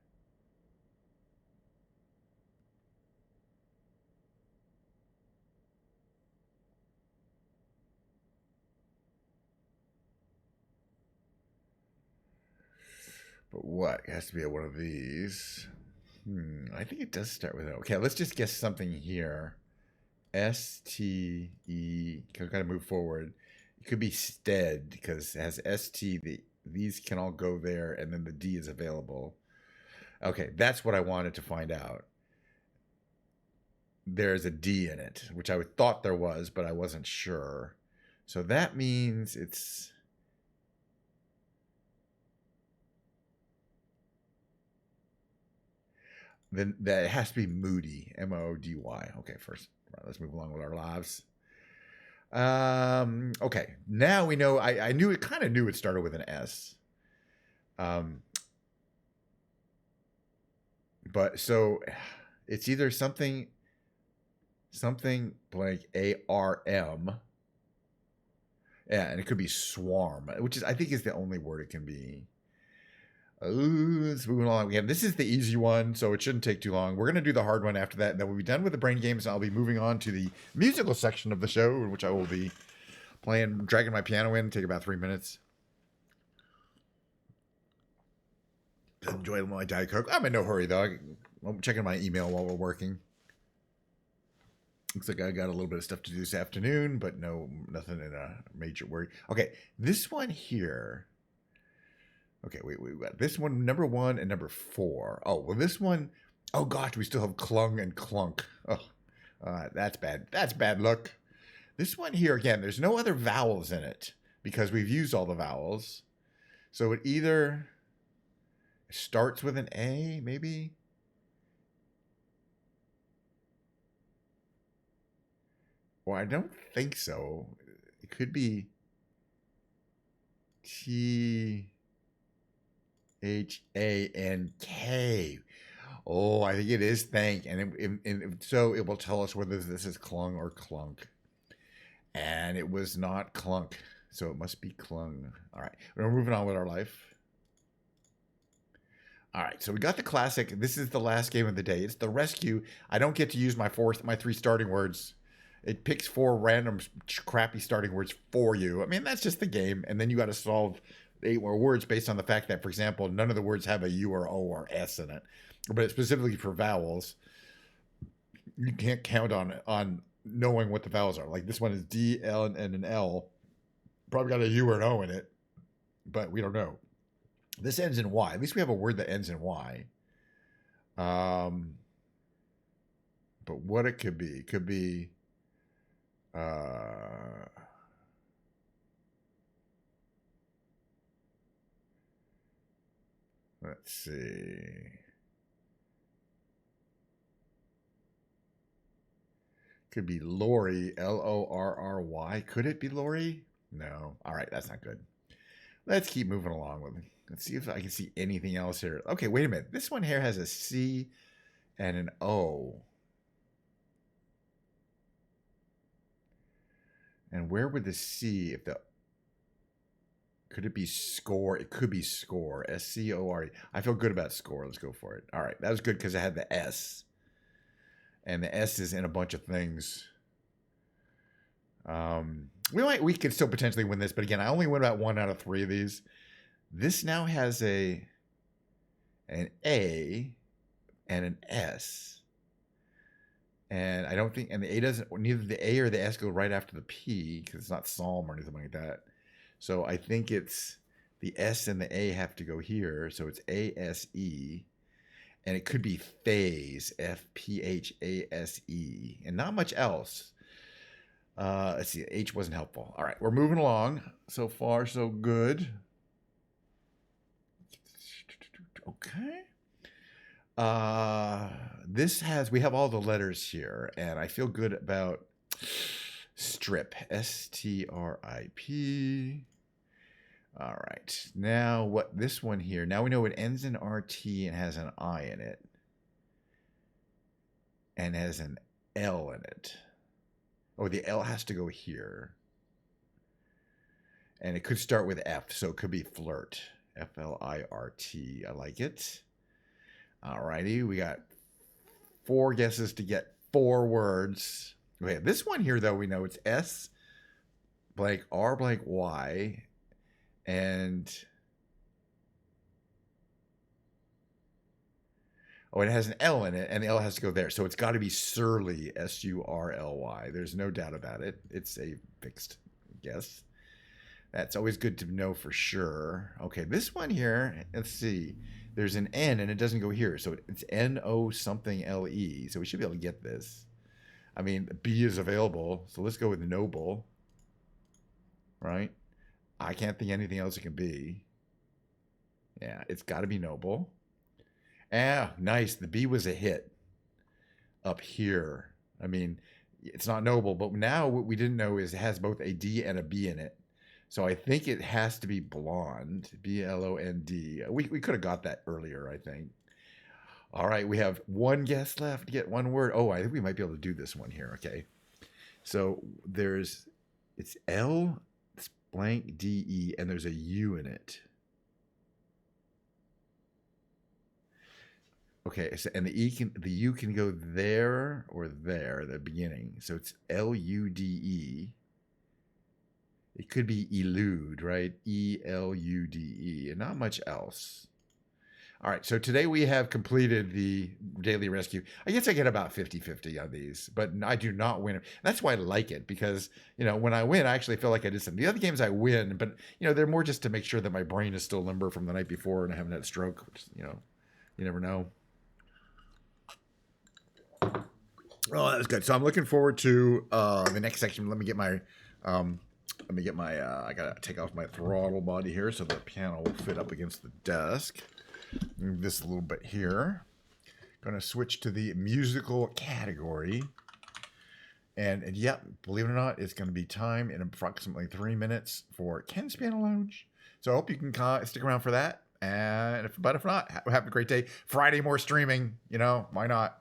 But what? It has to be one of these. I think it does start with O. Okay, let's just guess something here. S-T-E. Got to move forward. It could be stead because it has S-T. These can all go there, and then the D is available. Okay, that's what I wanted to find out. There's a D in it, which I thought there was, but I wasn't sure. So that means it's... Then that has to be Moody, M-O-D-Y. Okay, first, right, let's move along with our lives. Okay, now we know. I knew it. Kind of knew it started with an S. But so it's either something like A-R-M. Yeah, and it could be swarm, which is I think is the only word it can be. Let's move along again. This is the easy one, so it shouldn't take too long. We're going to do the hard one after that, and then we'll be done with the brain games, and I'll be moving on to the musical section of the show, in which I will be dragging my piano in, take about 3 minutes. Enjoy my Diet Coke. I'm in no hurry, though. I'm checking my email while we're working. Looks like I got a little bit of stuff to do this afternoon, but nothing in a major worry. Okay, this one here... Okay, wait, we've got this one, number 1 and number 4. Oh, well, this one, oh gosh, we still have clung and clunk. Oh, that's bad. That's bad luck. This one here, again, there's no other vowels in it because we've used all the vowels. So it either starts with an A, maybe. Well, I don't think so. It could be T-H-A-N-K. Oh, I think it is thank. And so it will tell us whether this is clung or clunk. And it was not clunk. So it must be clung. All right. We're moving on with our life. All right. So we got the classic. This is the last game of the day. It's the rescue. I don't get to use my 3 starting words. It picks 4 random crappy starting words for you. I mean, that's just the game. And then you got to solve 8 more words based on the fact that, for example, none of the words have a U or O or S in it. But it's specifically for vowels. You can't count on knowing what the vowels are. Like this one is D, L, and an L. Probably got a U or an O in it, but we don't know. This ends in Y. At least we have a word that ends in Y. But what it could be, let's see. Could be Lori, L-O-R-R-Y. Could it be Lori? No. All right, that's not good. Let's keep moving along with it. Let's see if I can see anything else here. Okay, wait a minute. This one here has a C and an O. And where would the C, could it be score? It could be score. S-C-O-R-E. I feel good about score. Let's go for it. All right, that was good because I had the S. And the S is in a bunch of things. we could still potentially win this, but again, I only win about 1 out of 3 of these. This now has an A and an S. And I don't think, and the A doesn't, neither the A or the S go right after the P because it's not Psalm or anything like that. So I think it's the S and the A have to go here. So it's ASE. And it could be phase, FPHASE, and not much else. Let's see, H wasn't helpful. All right, we're moving along. So far, so good. Okay. We have all the letters here, and I feel good about strip, STRIP. All right, now what this one here, now we know it ends in RT and has an I in it, and has an L in it. Oh, the L has to go here. And it could start with F, so it could be flirt. FLIRT. I like it. All righty, we got 4 guesses to get 4 words. Okay, this one here, though, we know it's S blank R blank Y. And it has an L in it, and the L has to go there. So it's got to be Surly, SURLY. There's no doubt about it. It's a fixed guess. That's always good to know for sure. Okay, this one here, let's see. There's an N, and it doesn't go here. So it's NO something LE. So we should be able to get this. I mean, B is available. So let's go with Noble. Right? I can't think anything else it can be. Yeah, it's got to be Noble. Ah, nice. The B was a hit up here. I mean, it's not Noble, but now what we didn't know is it has both a D and a B in it. So I think it has to be Blonde, BLOND. We could have got that earlier, I think. All right, we have 1 guess left to get 1 word. Oh, I think we might be able to do this one here. Okay. So it's L blank DE, and there's a U in it. Okay, so, and the U can go there or there at the beginning. So it's LUDE. It could be elude, right? ELUDE, and not much else. All right, so today we have completed the daily rescue. I guess I get about 50-50 on these, but I do not win. That's why I like it, because, when I win, I actually feel like I did something. The other games I win, but, they're more just to make sure that my brain is still limber from the night before and I haven't had a stroke, which, you never know. Oh, that was good. So I'm looking forward to the next section. Let me get my, I gotta take off my throttle body here so the piano will fit up against the desk. Move this a little bit here. Gonna switch to the musical category. And yep, believe it or not, it's gonna be time in approximately 3 minutes for Ken's Piano Lounge. So I hope you can stick around for that. And if not, have a great day. Friday, more streaming. Why not?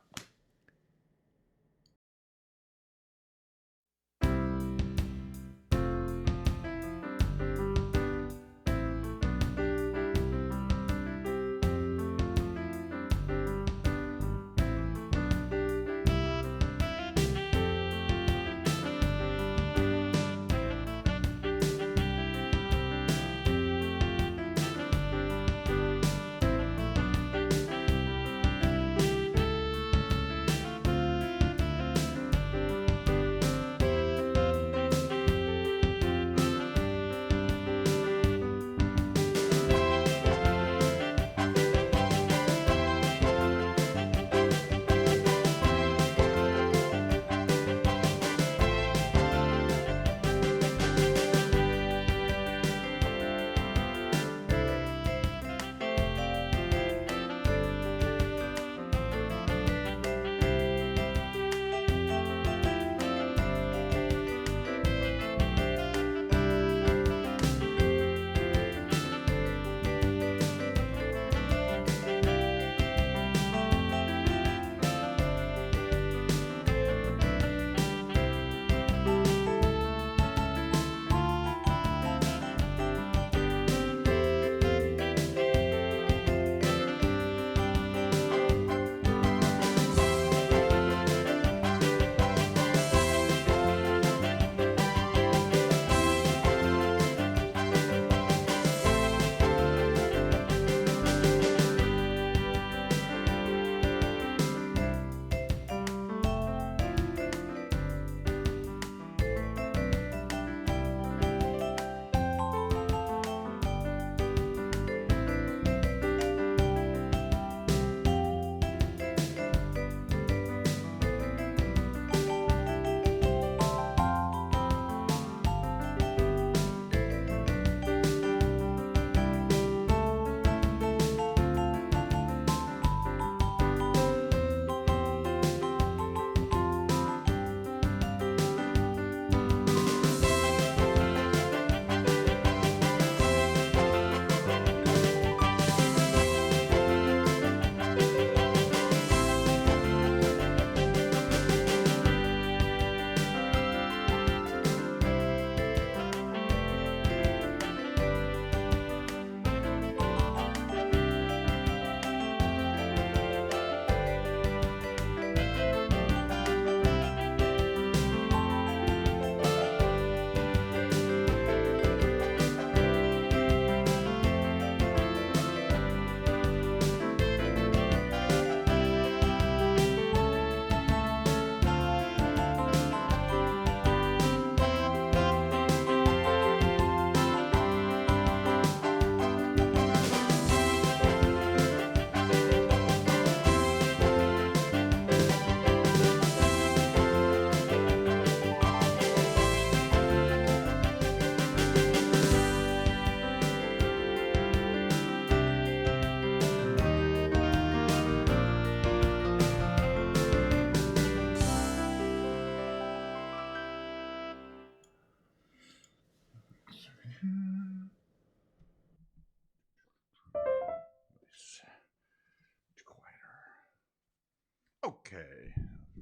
Okay,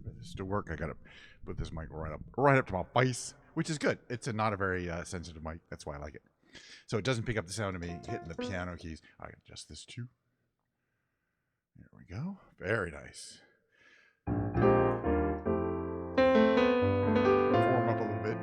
for this to work, I gotta put this mic right up to my face, which is good. It's not a very sensitive mic. That's why I like it. So it doesn't pick up the sound of me hitting the piano keys. I can adjust this too. There we go. Very nice. Warm up a little bit.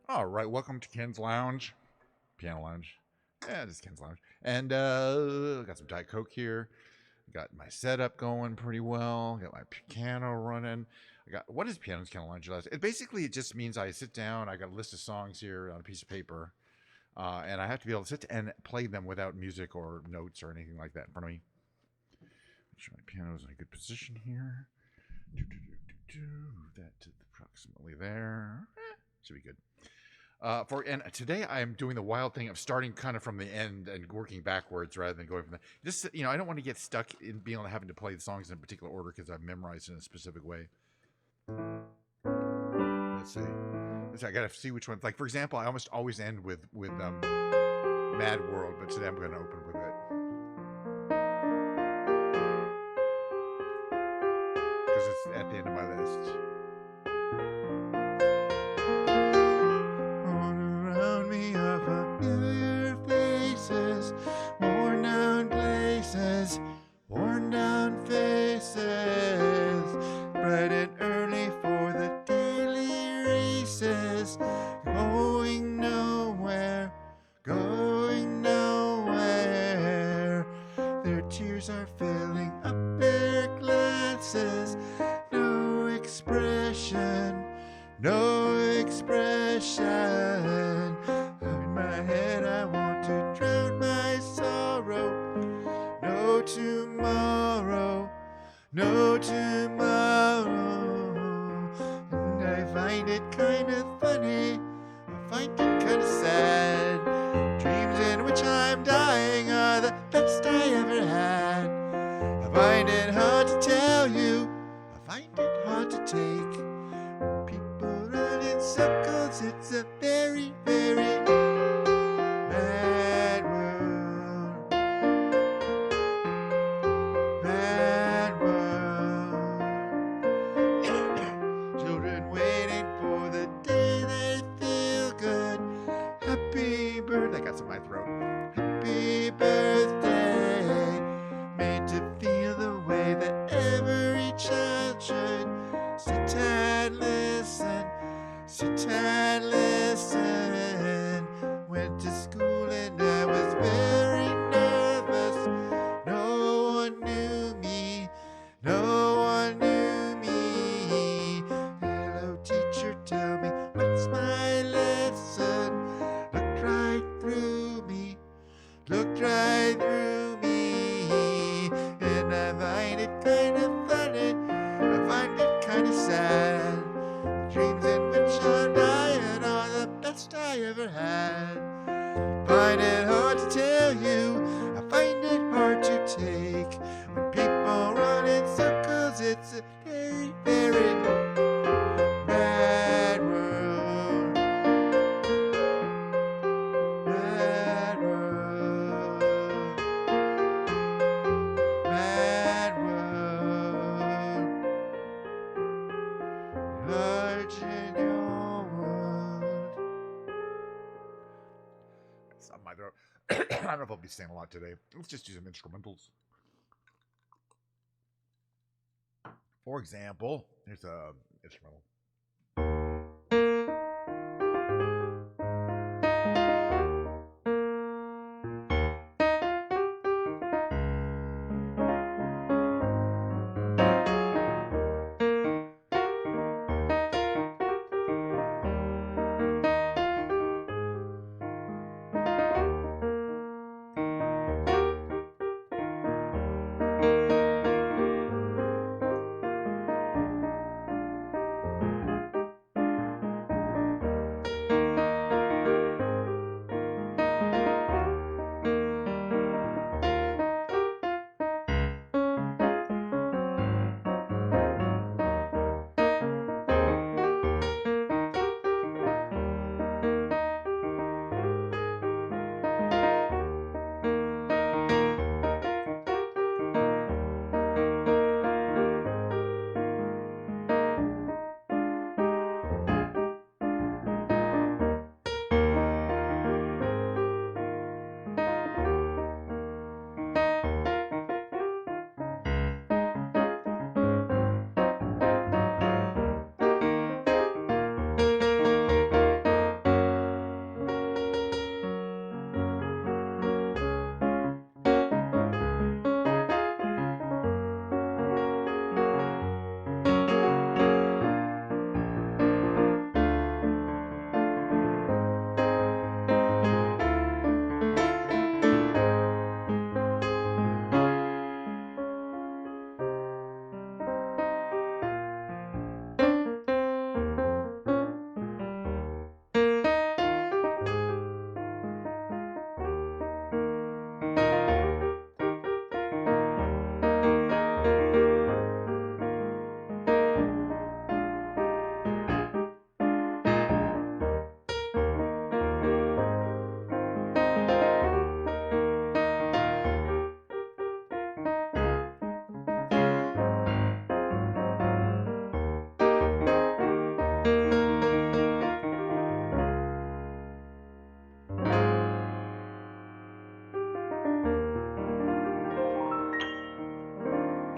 All right, welcome to Ken's Lounge, Piano Lounge. Yeah, this is Ken's Lounge. And got some Diet Coke here. Got my setup going pretty well. Got my piano running. What is Piano's Piano Lounge? It just means I sit down. I got a list of songs here on a piece of paper. And I have to be able to sit and play them without music or notes or anything like that in front of me. Make sure my piano is in a good position here. Move that to approximately there. Should be good. And today I am doing the wild thing of starting kind of from the end and working backwards rather than going from the. I don't want to get stuck in being able to having to play the songs in a particular order because I've memorized in a specific way. Let's see. I gotta see which ones. Like for example, I almost always end with Mad World, but today I'm going to open with it because it's at the end of my list. Worn down faces, bright and early for the daily races, going nowhere. Their tears are filling up their glasses, no expression. In my head I want to drown my sorrow. No tomorrow. And I find it kind of funny. I find it kind of sad. Dreams in which I'm dying are the best I ever had. I find it hard to tell you. I find it hard to take. When people run in circles, it's a very, very mad world. Mad world. in your world. I don't know if I'll be saying a lot today. Let's just do some instrumentals. For example, here's a instrumental.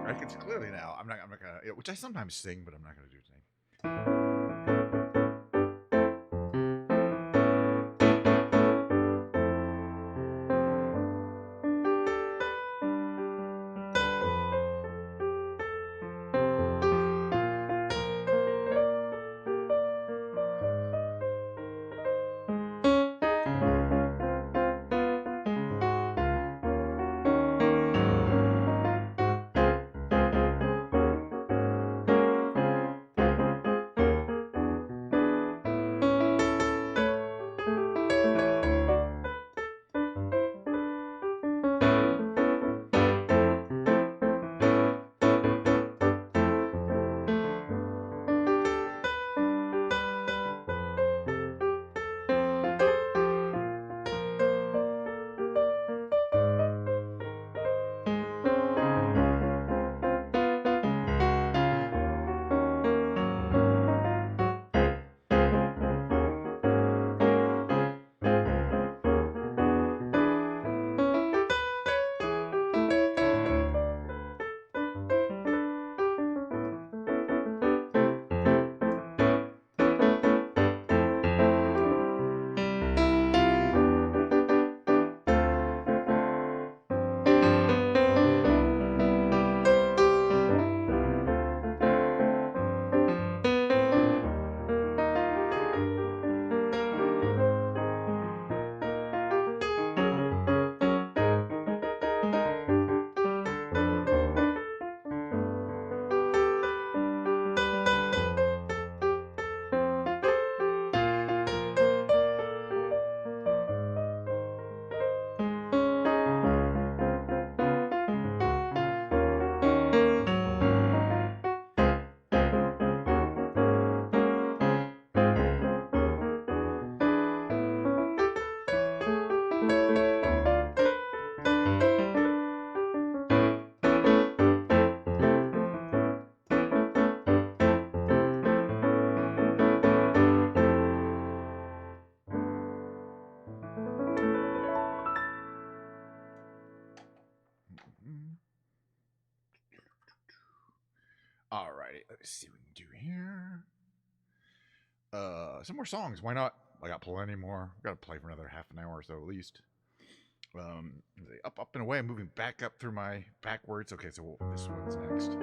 I can see clearly now. I'm not gonna, which I sometimes sing, but I'm not gonna do today. Alrighty, let's see what we can do here. Some more songs. Why not? I got plenty more. Got to play for another half an hour or so at least. Up and away. I'm moving back up through my backwards. Okay, so this one's next.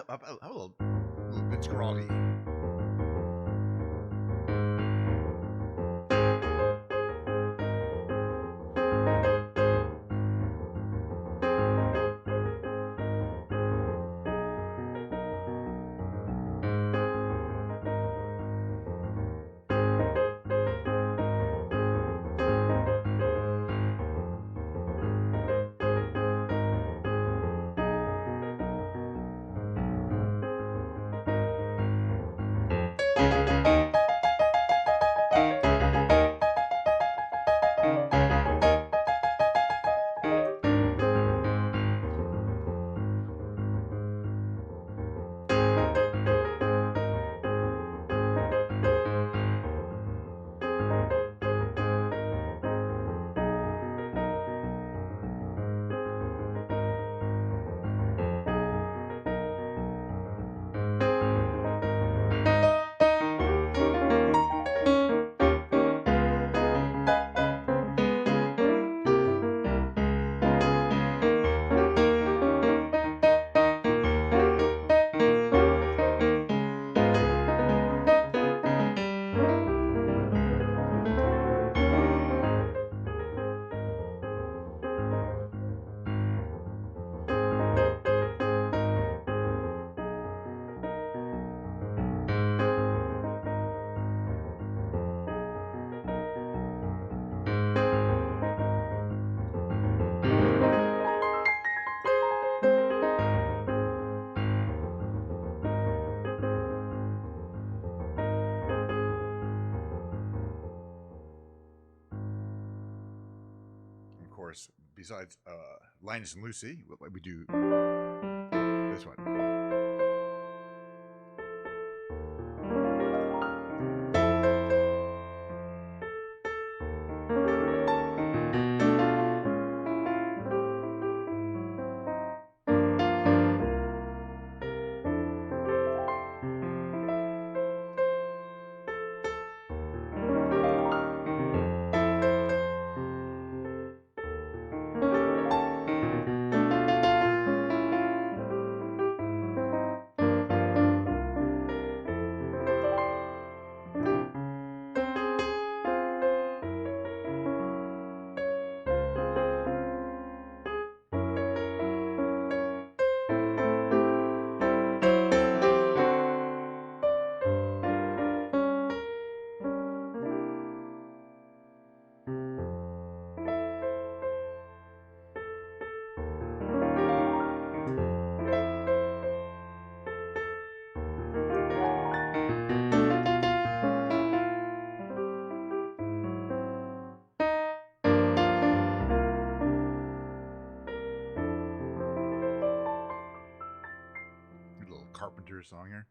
I'm a little bit groggy. Of course, besides Linus and Lucy, we do this one. A little Carpenter song here.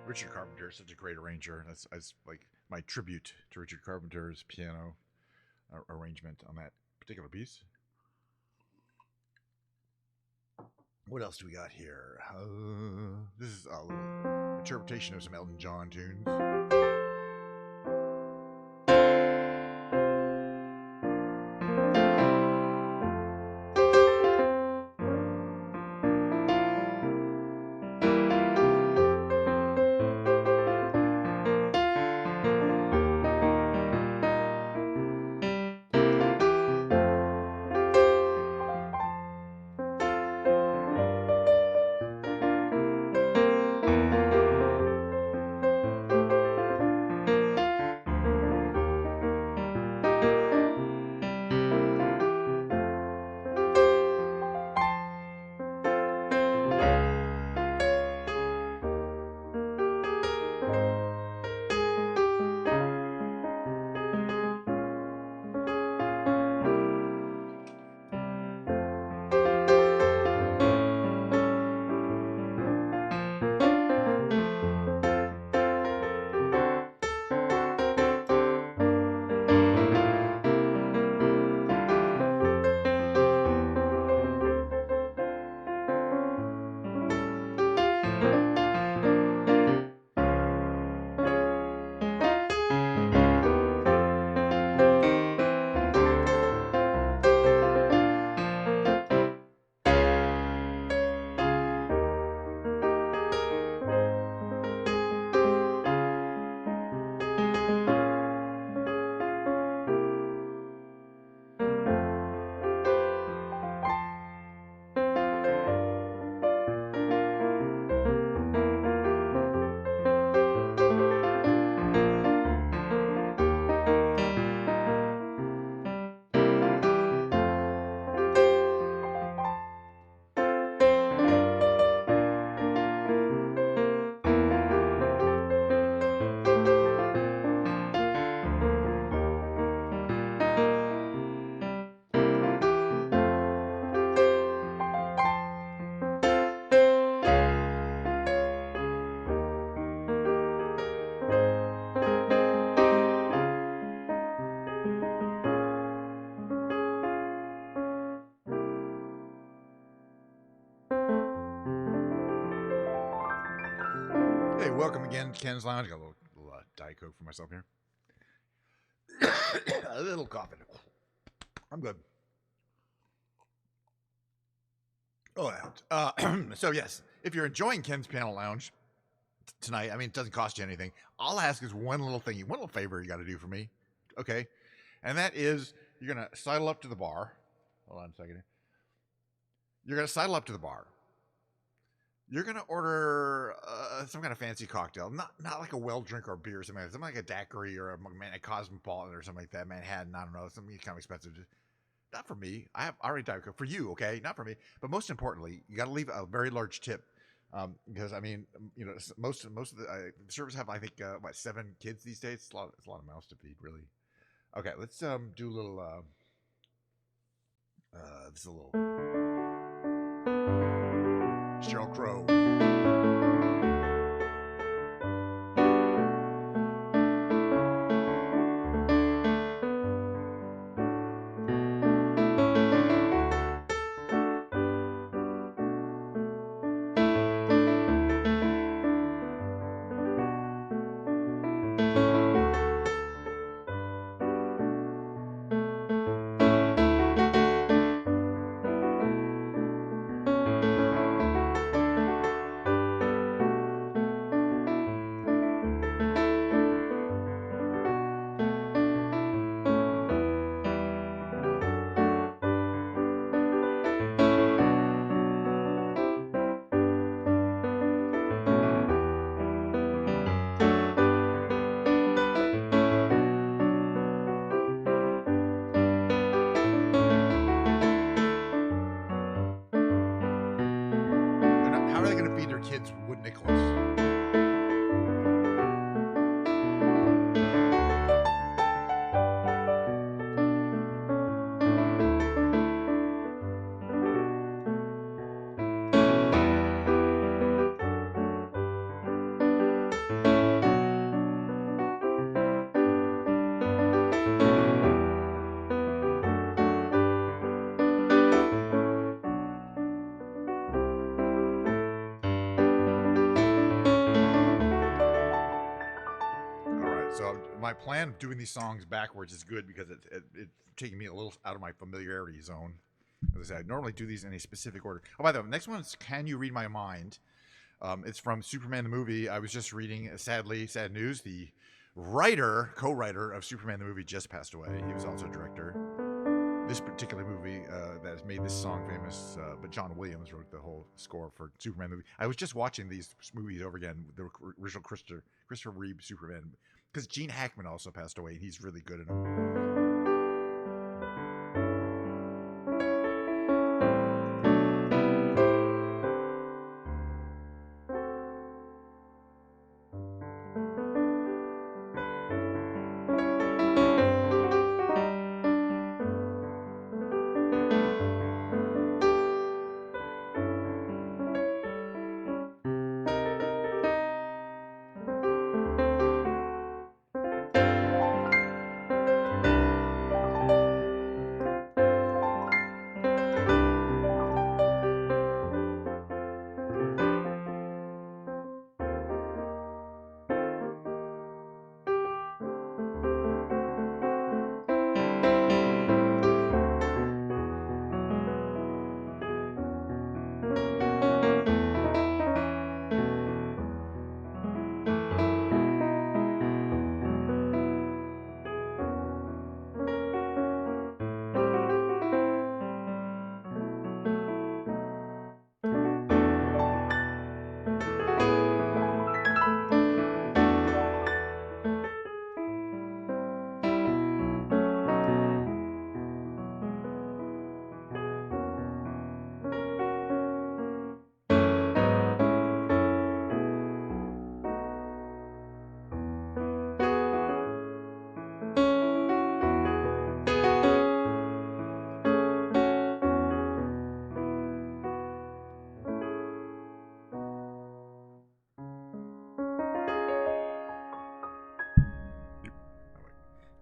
Richard Carpenter is such a great arranger. That's like my tribute to Richard Carpenter's piano arrangement on that particular piece. What else do we got here? This is a little interpretation of some Elton John tunes. Hey, welcome again to Ken's Lounge. Got a little Diet Coke for myself here. A little coughing. I'm good. Oh, so yes, if you're enjoying Ken's Piano Lounge tonight, I mean, it doesn't cost you anything. I'll ask is one little thing, one little favor you got to do for me. Okay, And that is you're going to sidle up to the bar. Hold on a second here. You're going to sidle up to the bar. You're going to order some kind of fancy cocktail. Not like a well drink or beer or something like a daiquiri or a Cosmopolitan or something like that. Manhattan, I don't know. Something kind of expensive. Not for me. I already Diet Coke. For you, okay? Not for me. But most importantly, you got to leave a very large tip. Because I mean, you know, most of the servers have, I think, 7 kids these days. It's a lot of mouths to feed, really. Okay, let's do a little. This is a little Sheryl Crow. How are they going to feed their kids wood nickels? So my plan of doing these songs backwards is good because it's taking me a little out of my familiarity zone. As I said, I normally do these in a specific order. Oh, by the way, next one is Can You Read My Mind? It's from Superman the movie. I was just reading, sadly, sad news, the co-writer of Superman the movie just passed away. He was also a director. This particular movie that has made this song famous, but John Williams wrote the whole score for Superman the movie. I was just watching these movies over again, the original Christopher Reeve Superman, because Gene Hackman also passed away, and he's really good in them.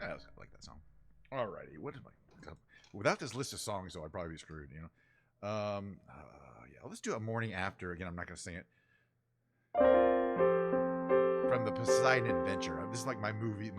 I like that song. Alrighty, what is my? Without this list of songs, though, I'd probably be screwed. You know. Yeah, let's do a Morning After again. I'm not going to sing it. From the Poseidon Adventure. This is like my movie.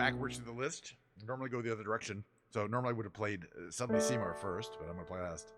backwards to the list. I normally go the other direction. So normally I would have played Suddenly Seymour first, but I'm going to play last.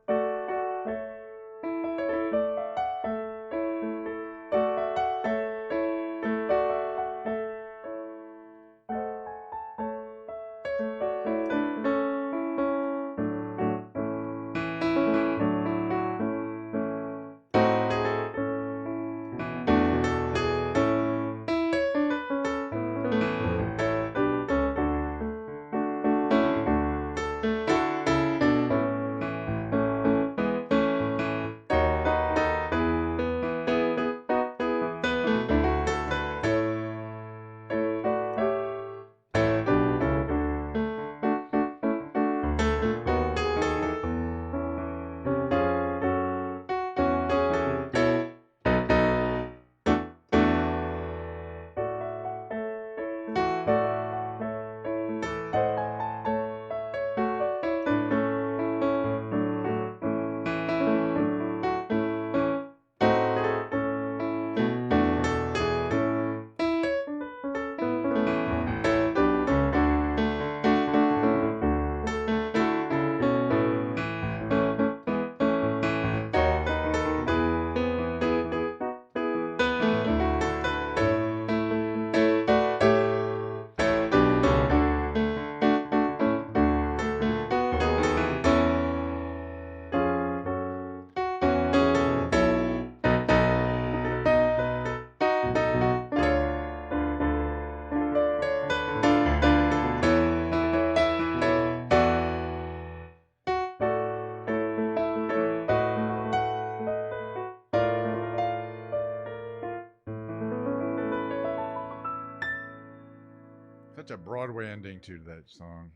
Such a Broadway ending to that song.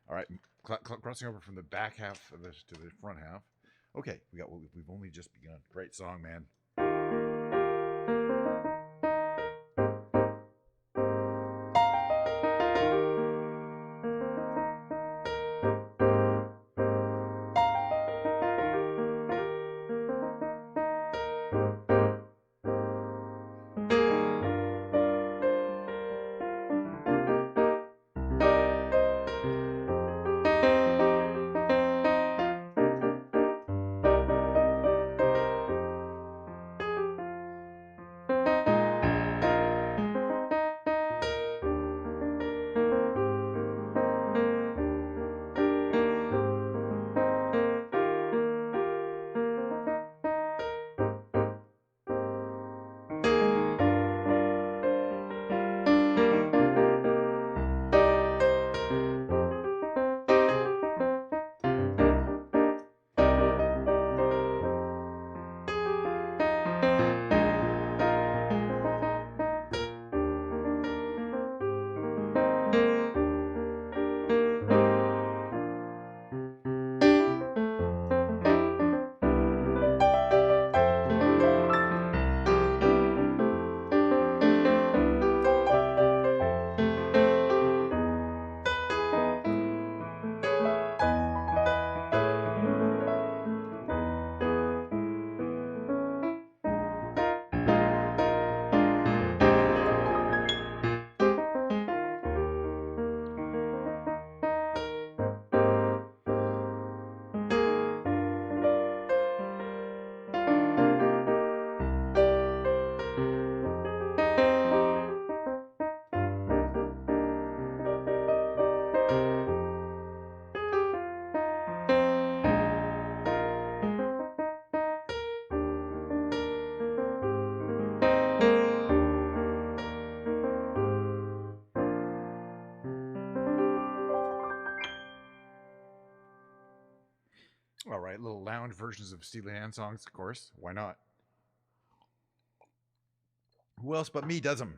All right, crossing over from the back half of this to the front half. Okay, we've only just begun. Great song, man. All right, little lounge versions of Steely Dan songs, of course. Why not? Who else but me does them?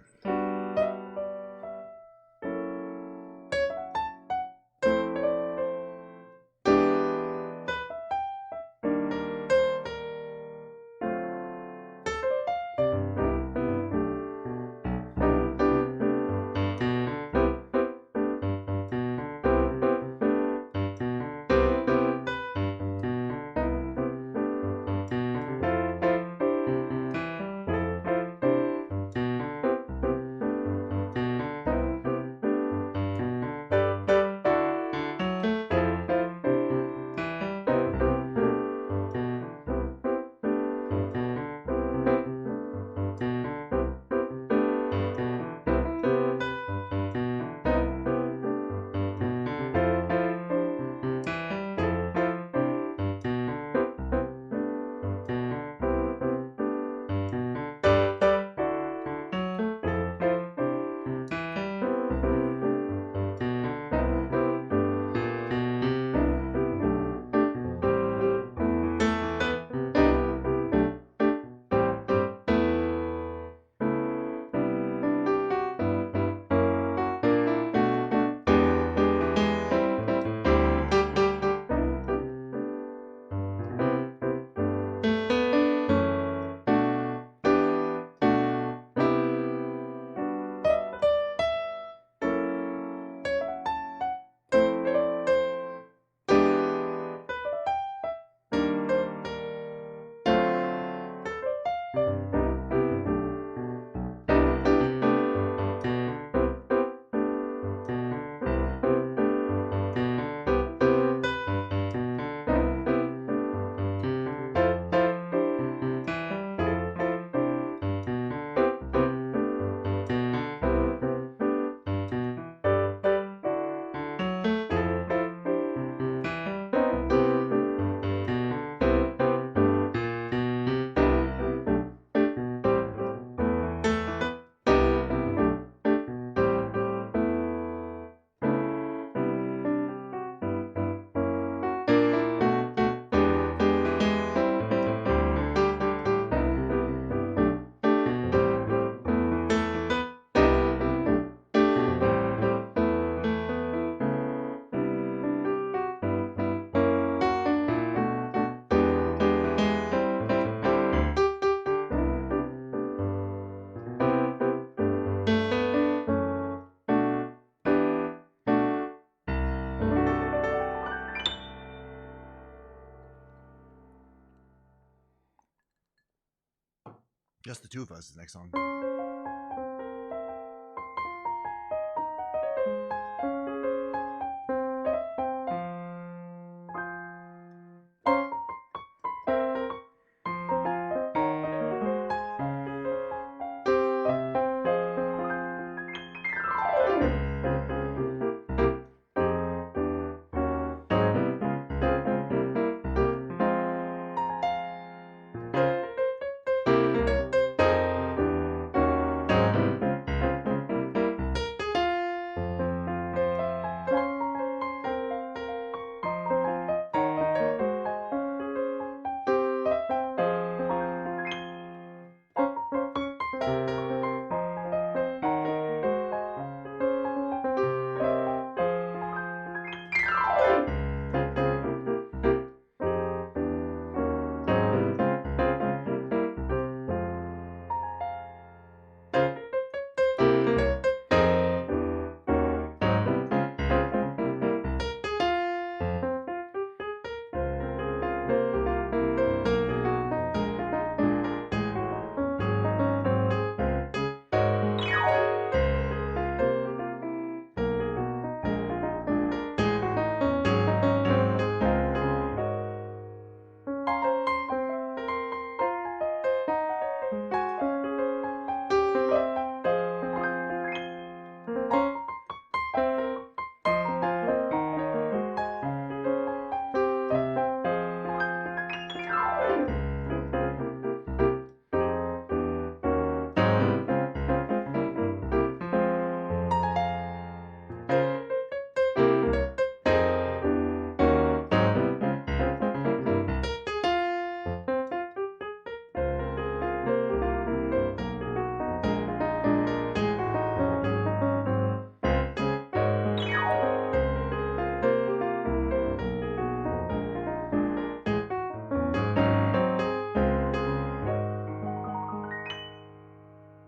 Just the Two of Us is the next song.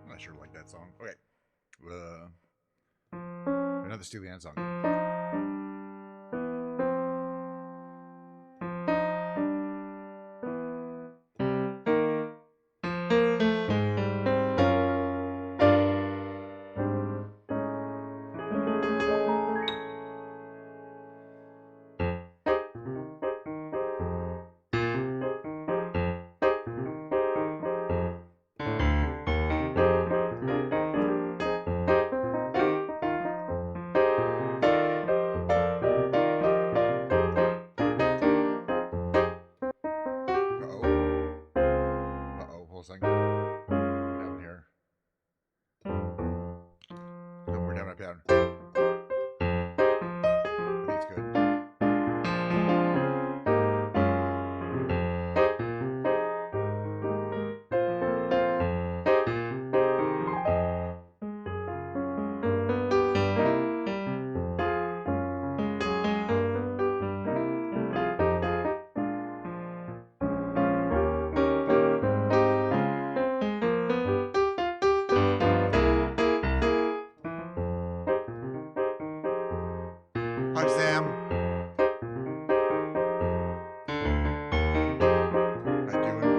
I sure like that song. Okay. Another Steely Dan song. Whole thing. What happened here? No, we're down, up, down. I think it's good. Hi, Sam. How you doing?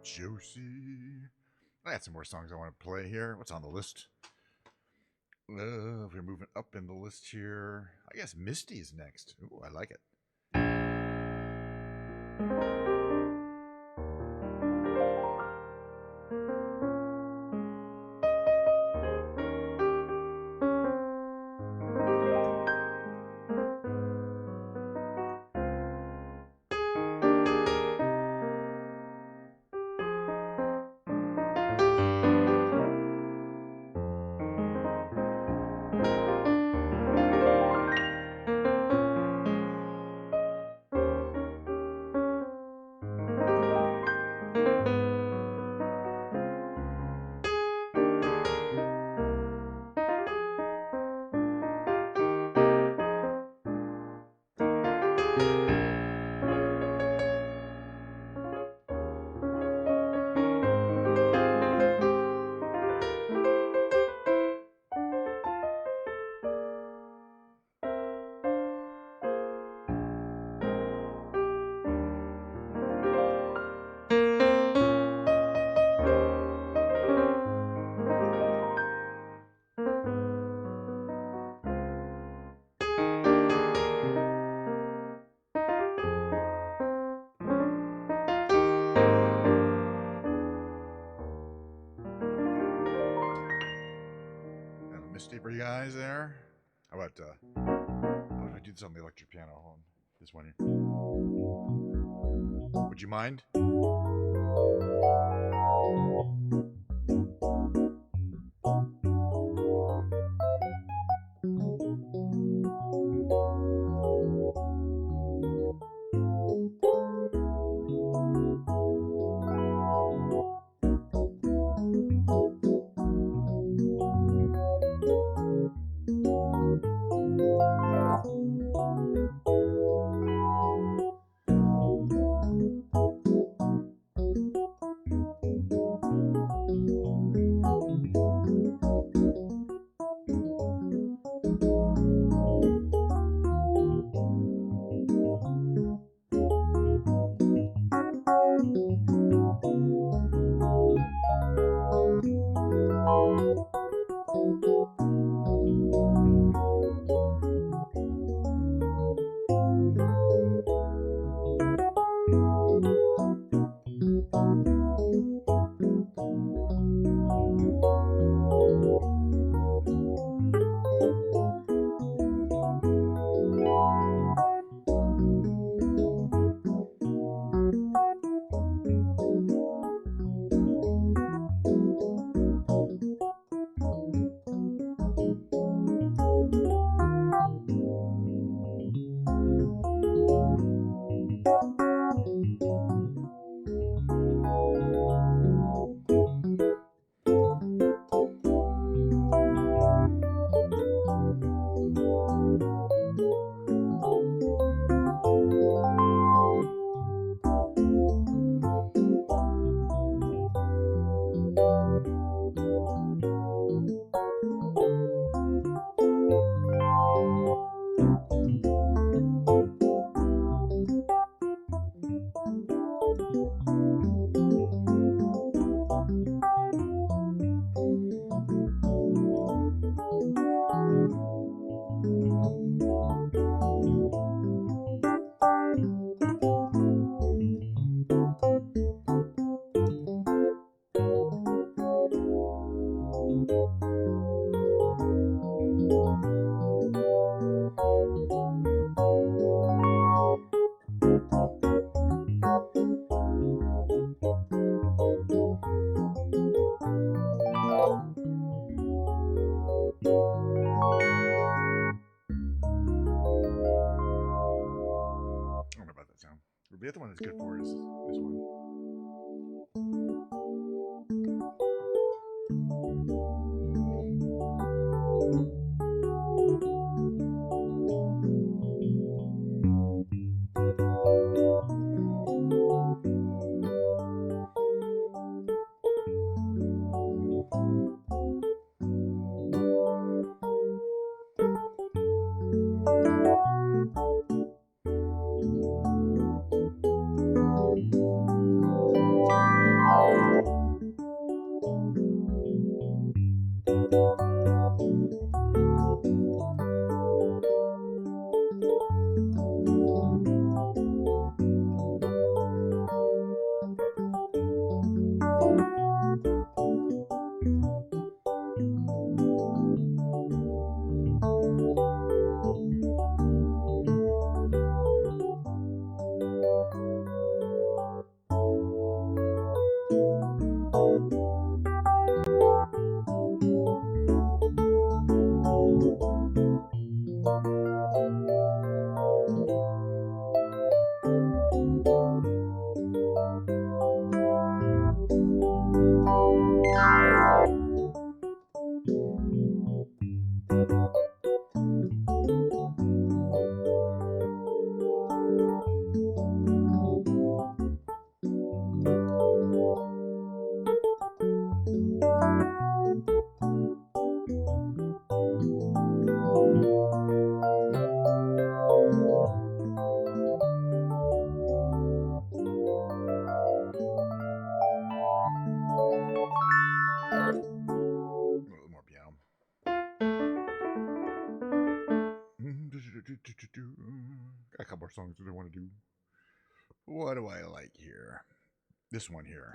Josie. I got some more songs I want to play here. What's on the list? If we're moving up in the list here, I guess Misty's next. Ooh, I like it. guys there. How about how do I do this on the electric piano? Hold on. This one here. Would you mind? I don't know about that sound. The other one that's good for is this one. Got a couple more songs that I want to do. What do I like here? This one here.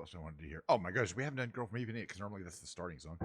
else I wanted to hear? Oh my gosh, we haven't done Girl from Even It because normally that's the starting song.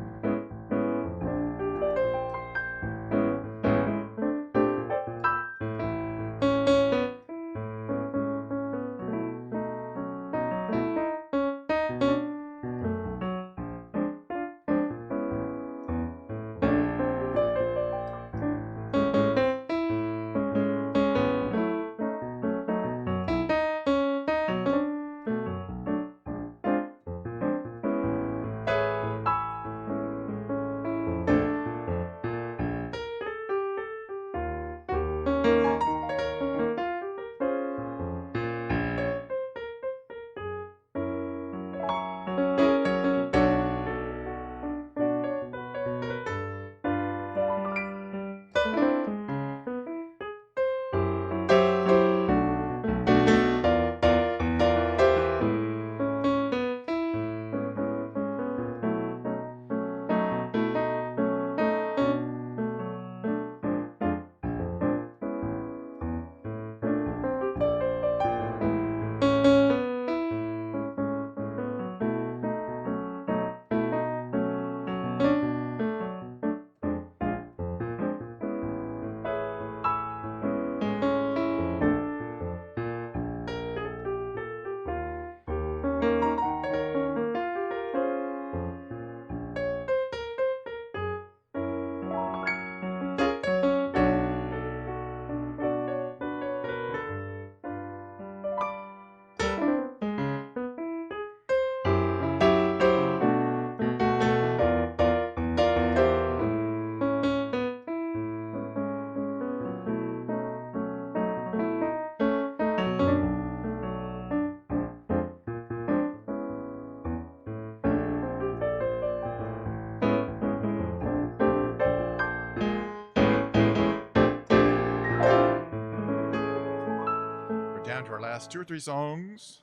We're down to our last 2 or 3 songs.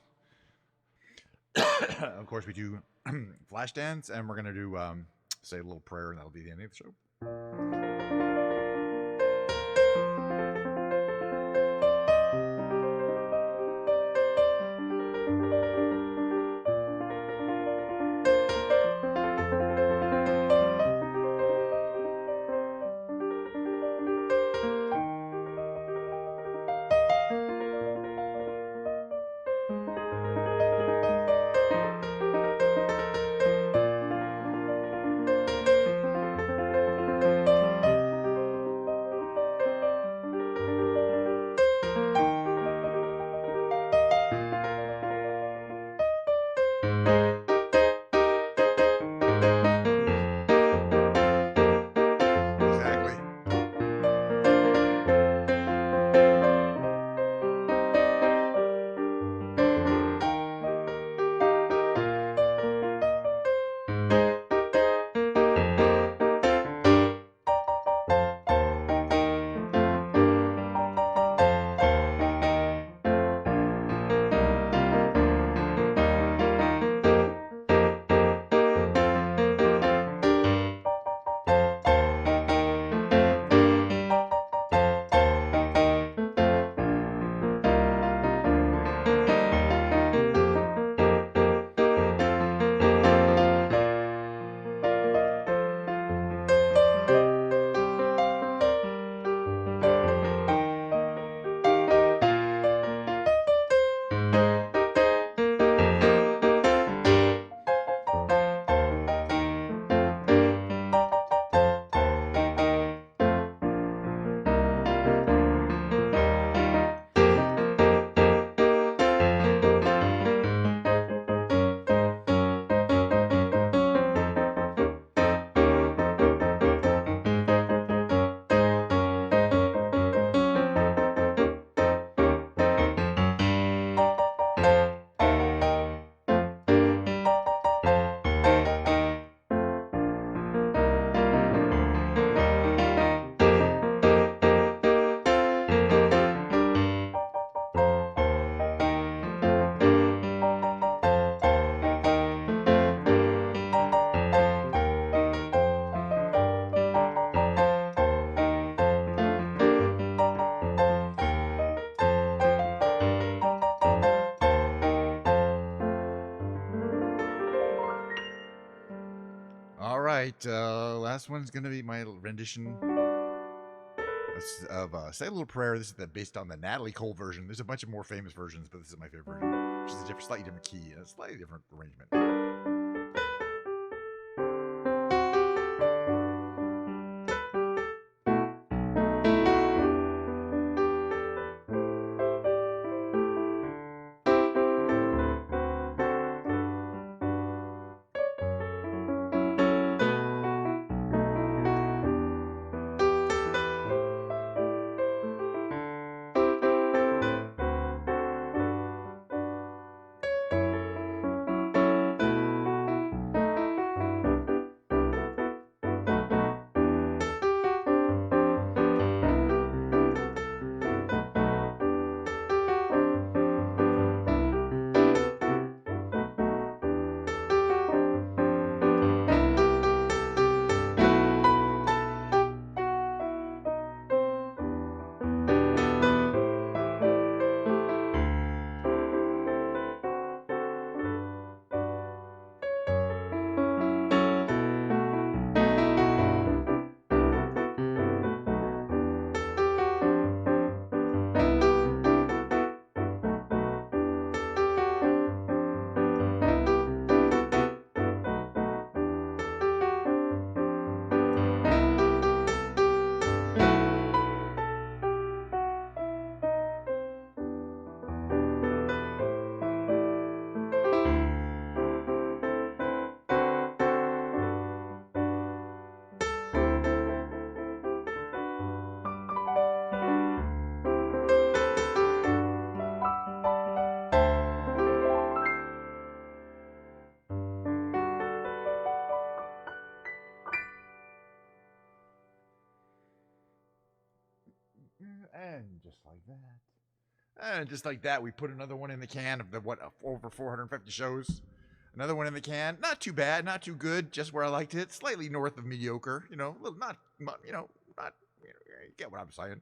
Of course, we do flash dance, and we're gonna do say a little prayer, and that'll be the end of the show. right, last one's gonna be my rendition of "Say a Little Prayer." This is based on the Natalie Cole version. There's a bunch of more famous versions, but this is my favorite version, which is a slightly different key and a slightly different arrangement. And just like that. And just like that, we put another one in the can of the over 450 shows. Another one in the can. Not too bad, not too good, just where I liked it. Slightly north of mediocre, you know, little not you get what I'm saying.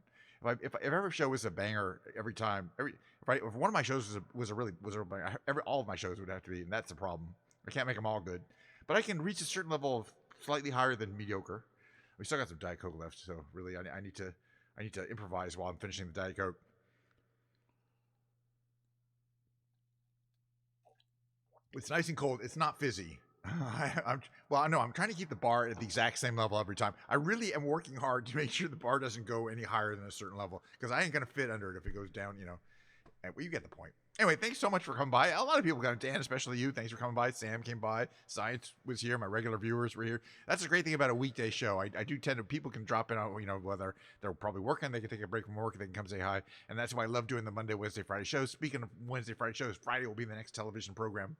If every show was a banger every time, if one of my shows was a banger, all of my shows would have to be, and that's the problem. I can't make them all good, but I can reach a certain level of slightly higher than mediocre. We still got some Diet Coke left, so really, I need to improvise while I'm finishing the Diet Coke. It's nice and cold. It's not fizzy. I'm trying to keep the bar at the exact same level every time. I really am working hard to make sure the bar doesn't go any higher than a certain level because I ain't gonna fit under it if it goes down. Well, you get the point. Anyway, thanks so much for coming by. A lot of people got Dan, especially you. Thanks for coming by. Sam came by. Science was here. My regular viewers were here. That's the great thing about a weekday show. I do tend to, people can drop in, whether they're probably working, they can take a break from work, they can come say hi. And that's why I love doing the Monday, Wednesday, Friday shows. Speaking of Wednesday, Friday shows, Friday will be the next television program.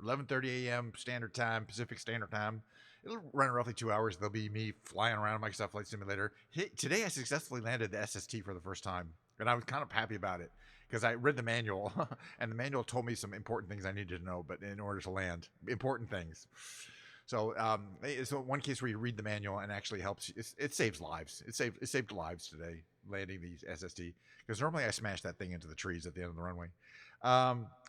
11:30 a.m. Standard Time, Pacific Standard Time. It'll run roughly 2 hours. There'll be me flying around Microsoft Flight Simulator. Today I successfully landed the SST for the first time, and I was kind of happy about it because I read the manual, and the manual told me some important things I needed to know, but in order to land, important things. So, one case where you read the manual and actually helps. It saves lives. It saved lives today landing the SST because normally I smash that thing into the trees at the end of the runway.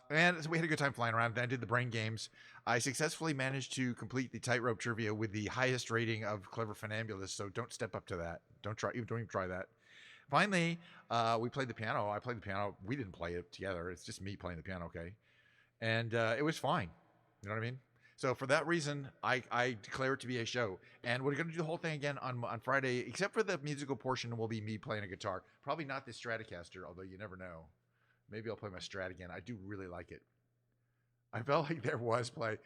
And so we had a good time flying around. Then I did the brain games. I successfully managed to complete the tightrope trivia with the highest rating of Clever Funambulist. So don't step up to that. Don't even try that. Finally, we played the piano. I played the piano. We didn't play it together. It's just me playing the piano, okay? And it was fine. You know what I mean? So for that reason, I declare it to be a show. And we're going to do the whole thing again on Friday, except for the musical portion will be me playing a guitar. Probably not the Stratocaster, although you never know. Maybe I'll play my Strat again. I do really like it. I felt like there was play.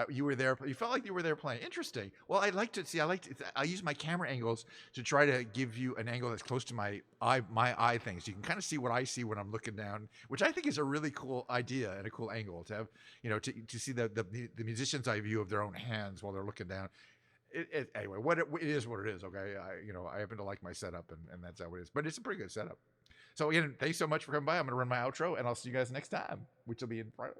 You were there. You felt like you were there playing. Interesting. Well, I use my camera angles to try to give you an angle that's close to my eye thing, so you can kind of see what I see when I'm looking down, which I think is a really cool idea and a cool angle to have. To see the musician's eye view of their own hands while they're looking down. Anyway, it is what it is. Okay, I happen to like my setup, and that's how it is. But it's a pretty good setup. So again, thanks so much for coming by. I'm going to run my outro, and I'll see you guys next time, which will be in Friday.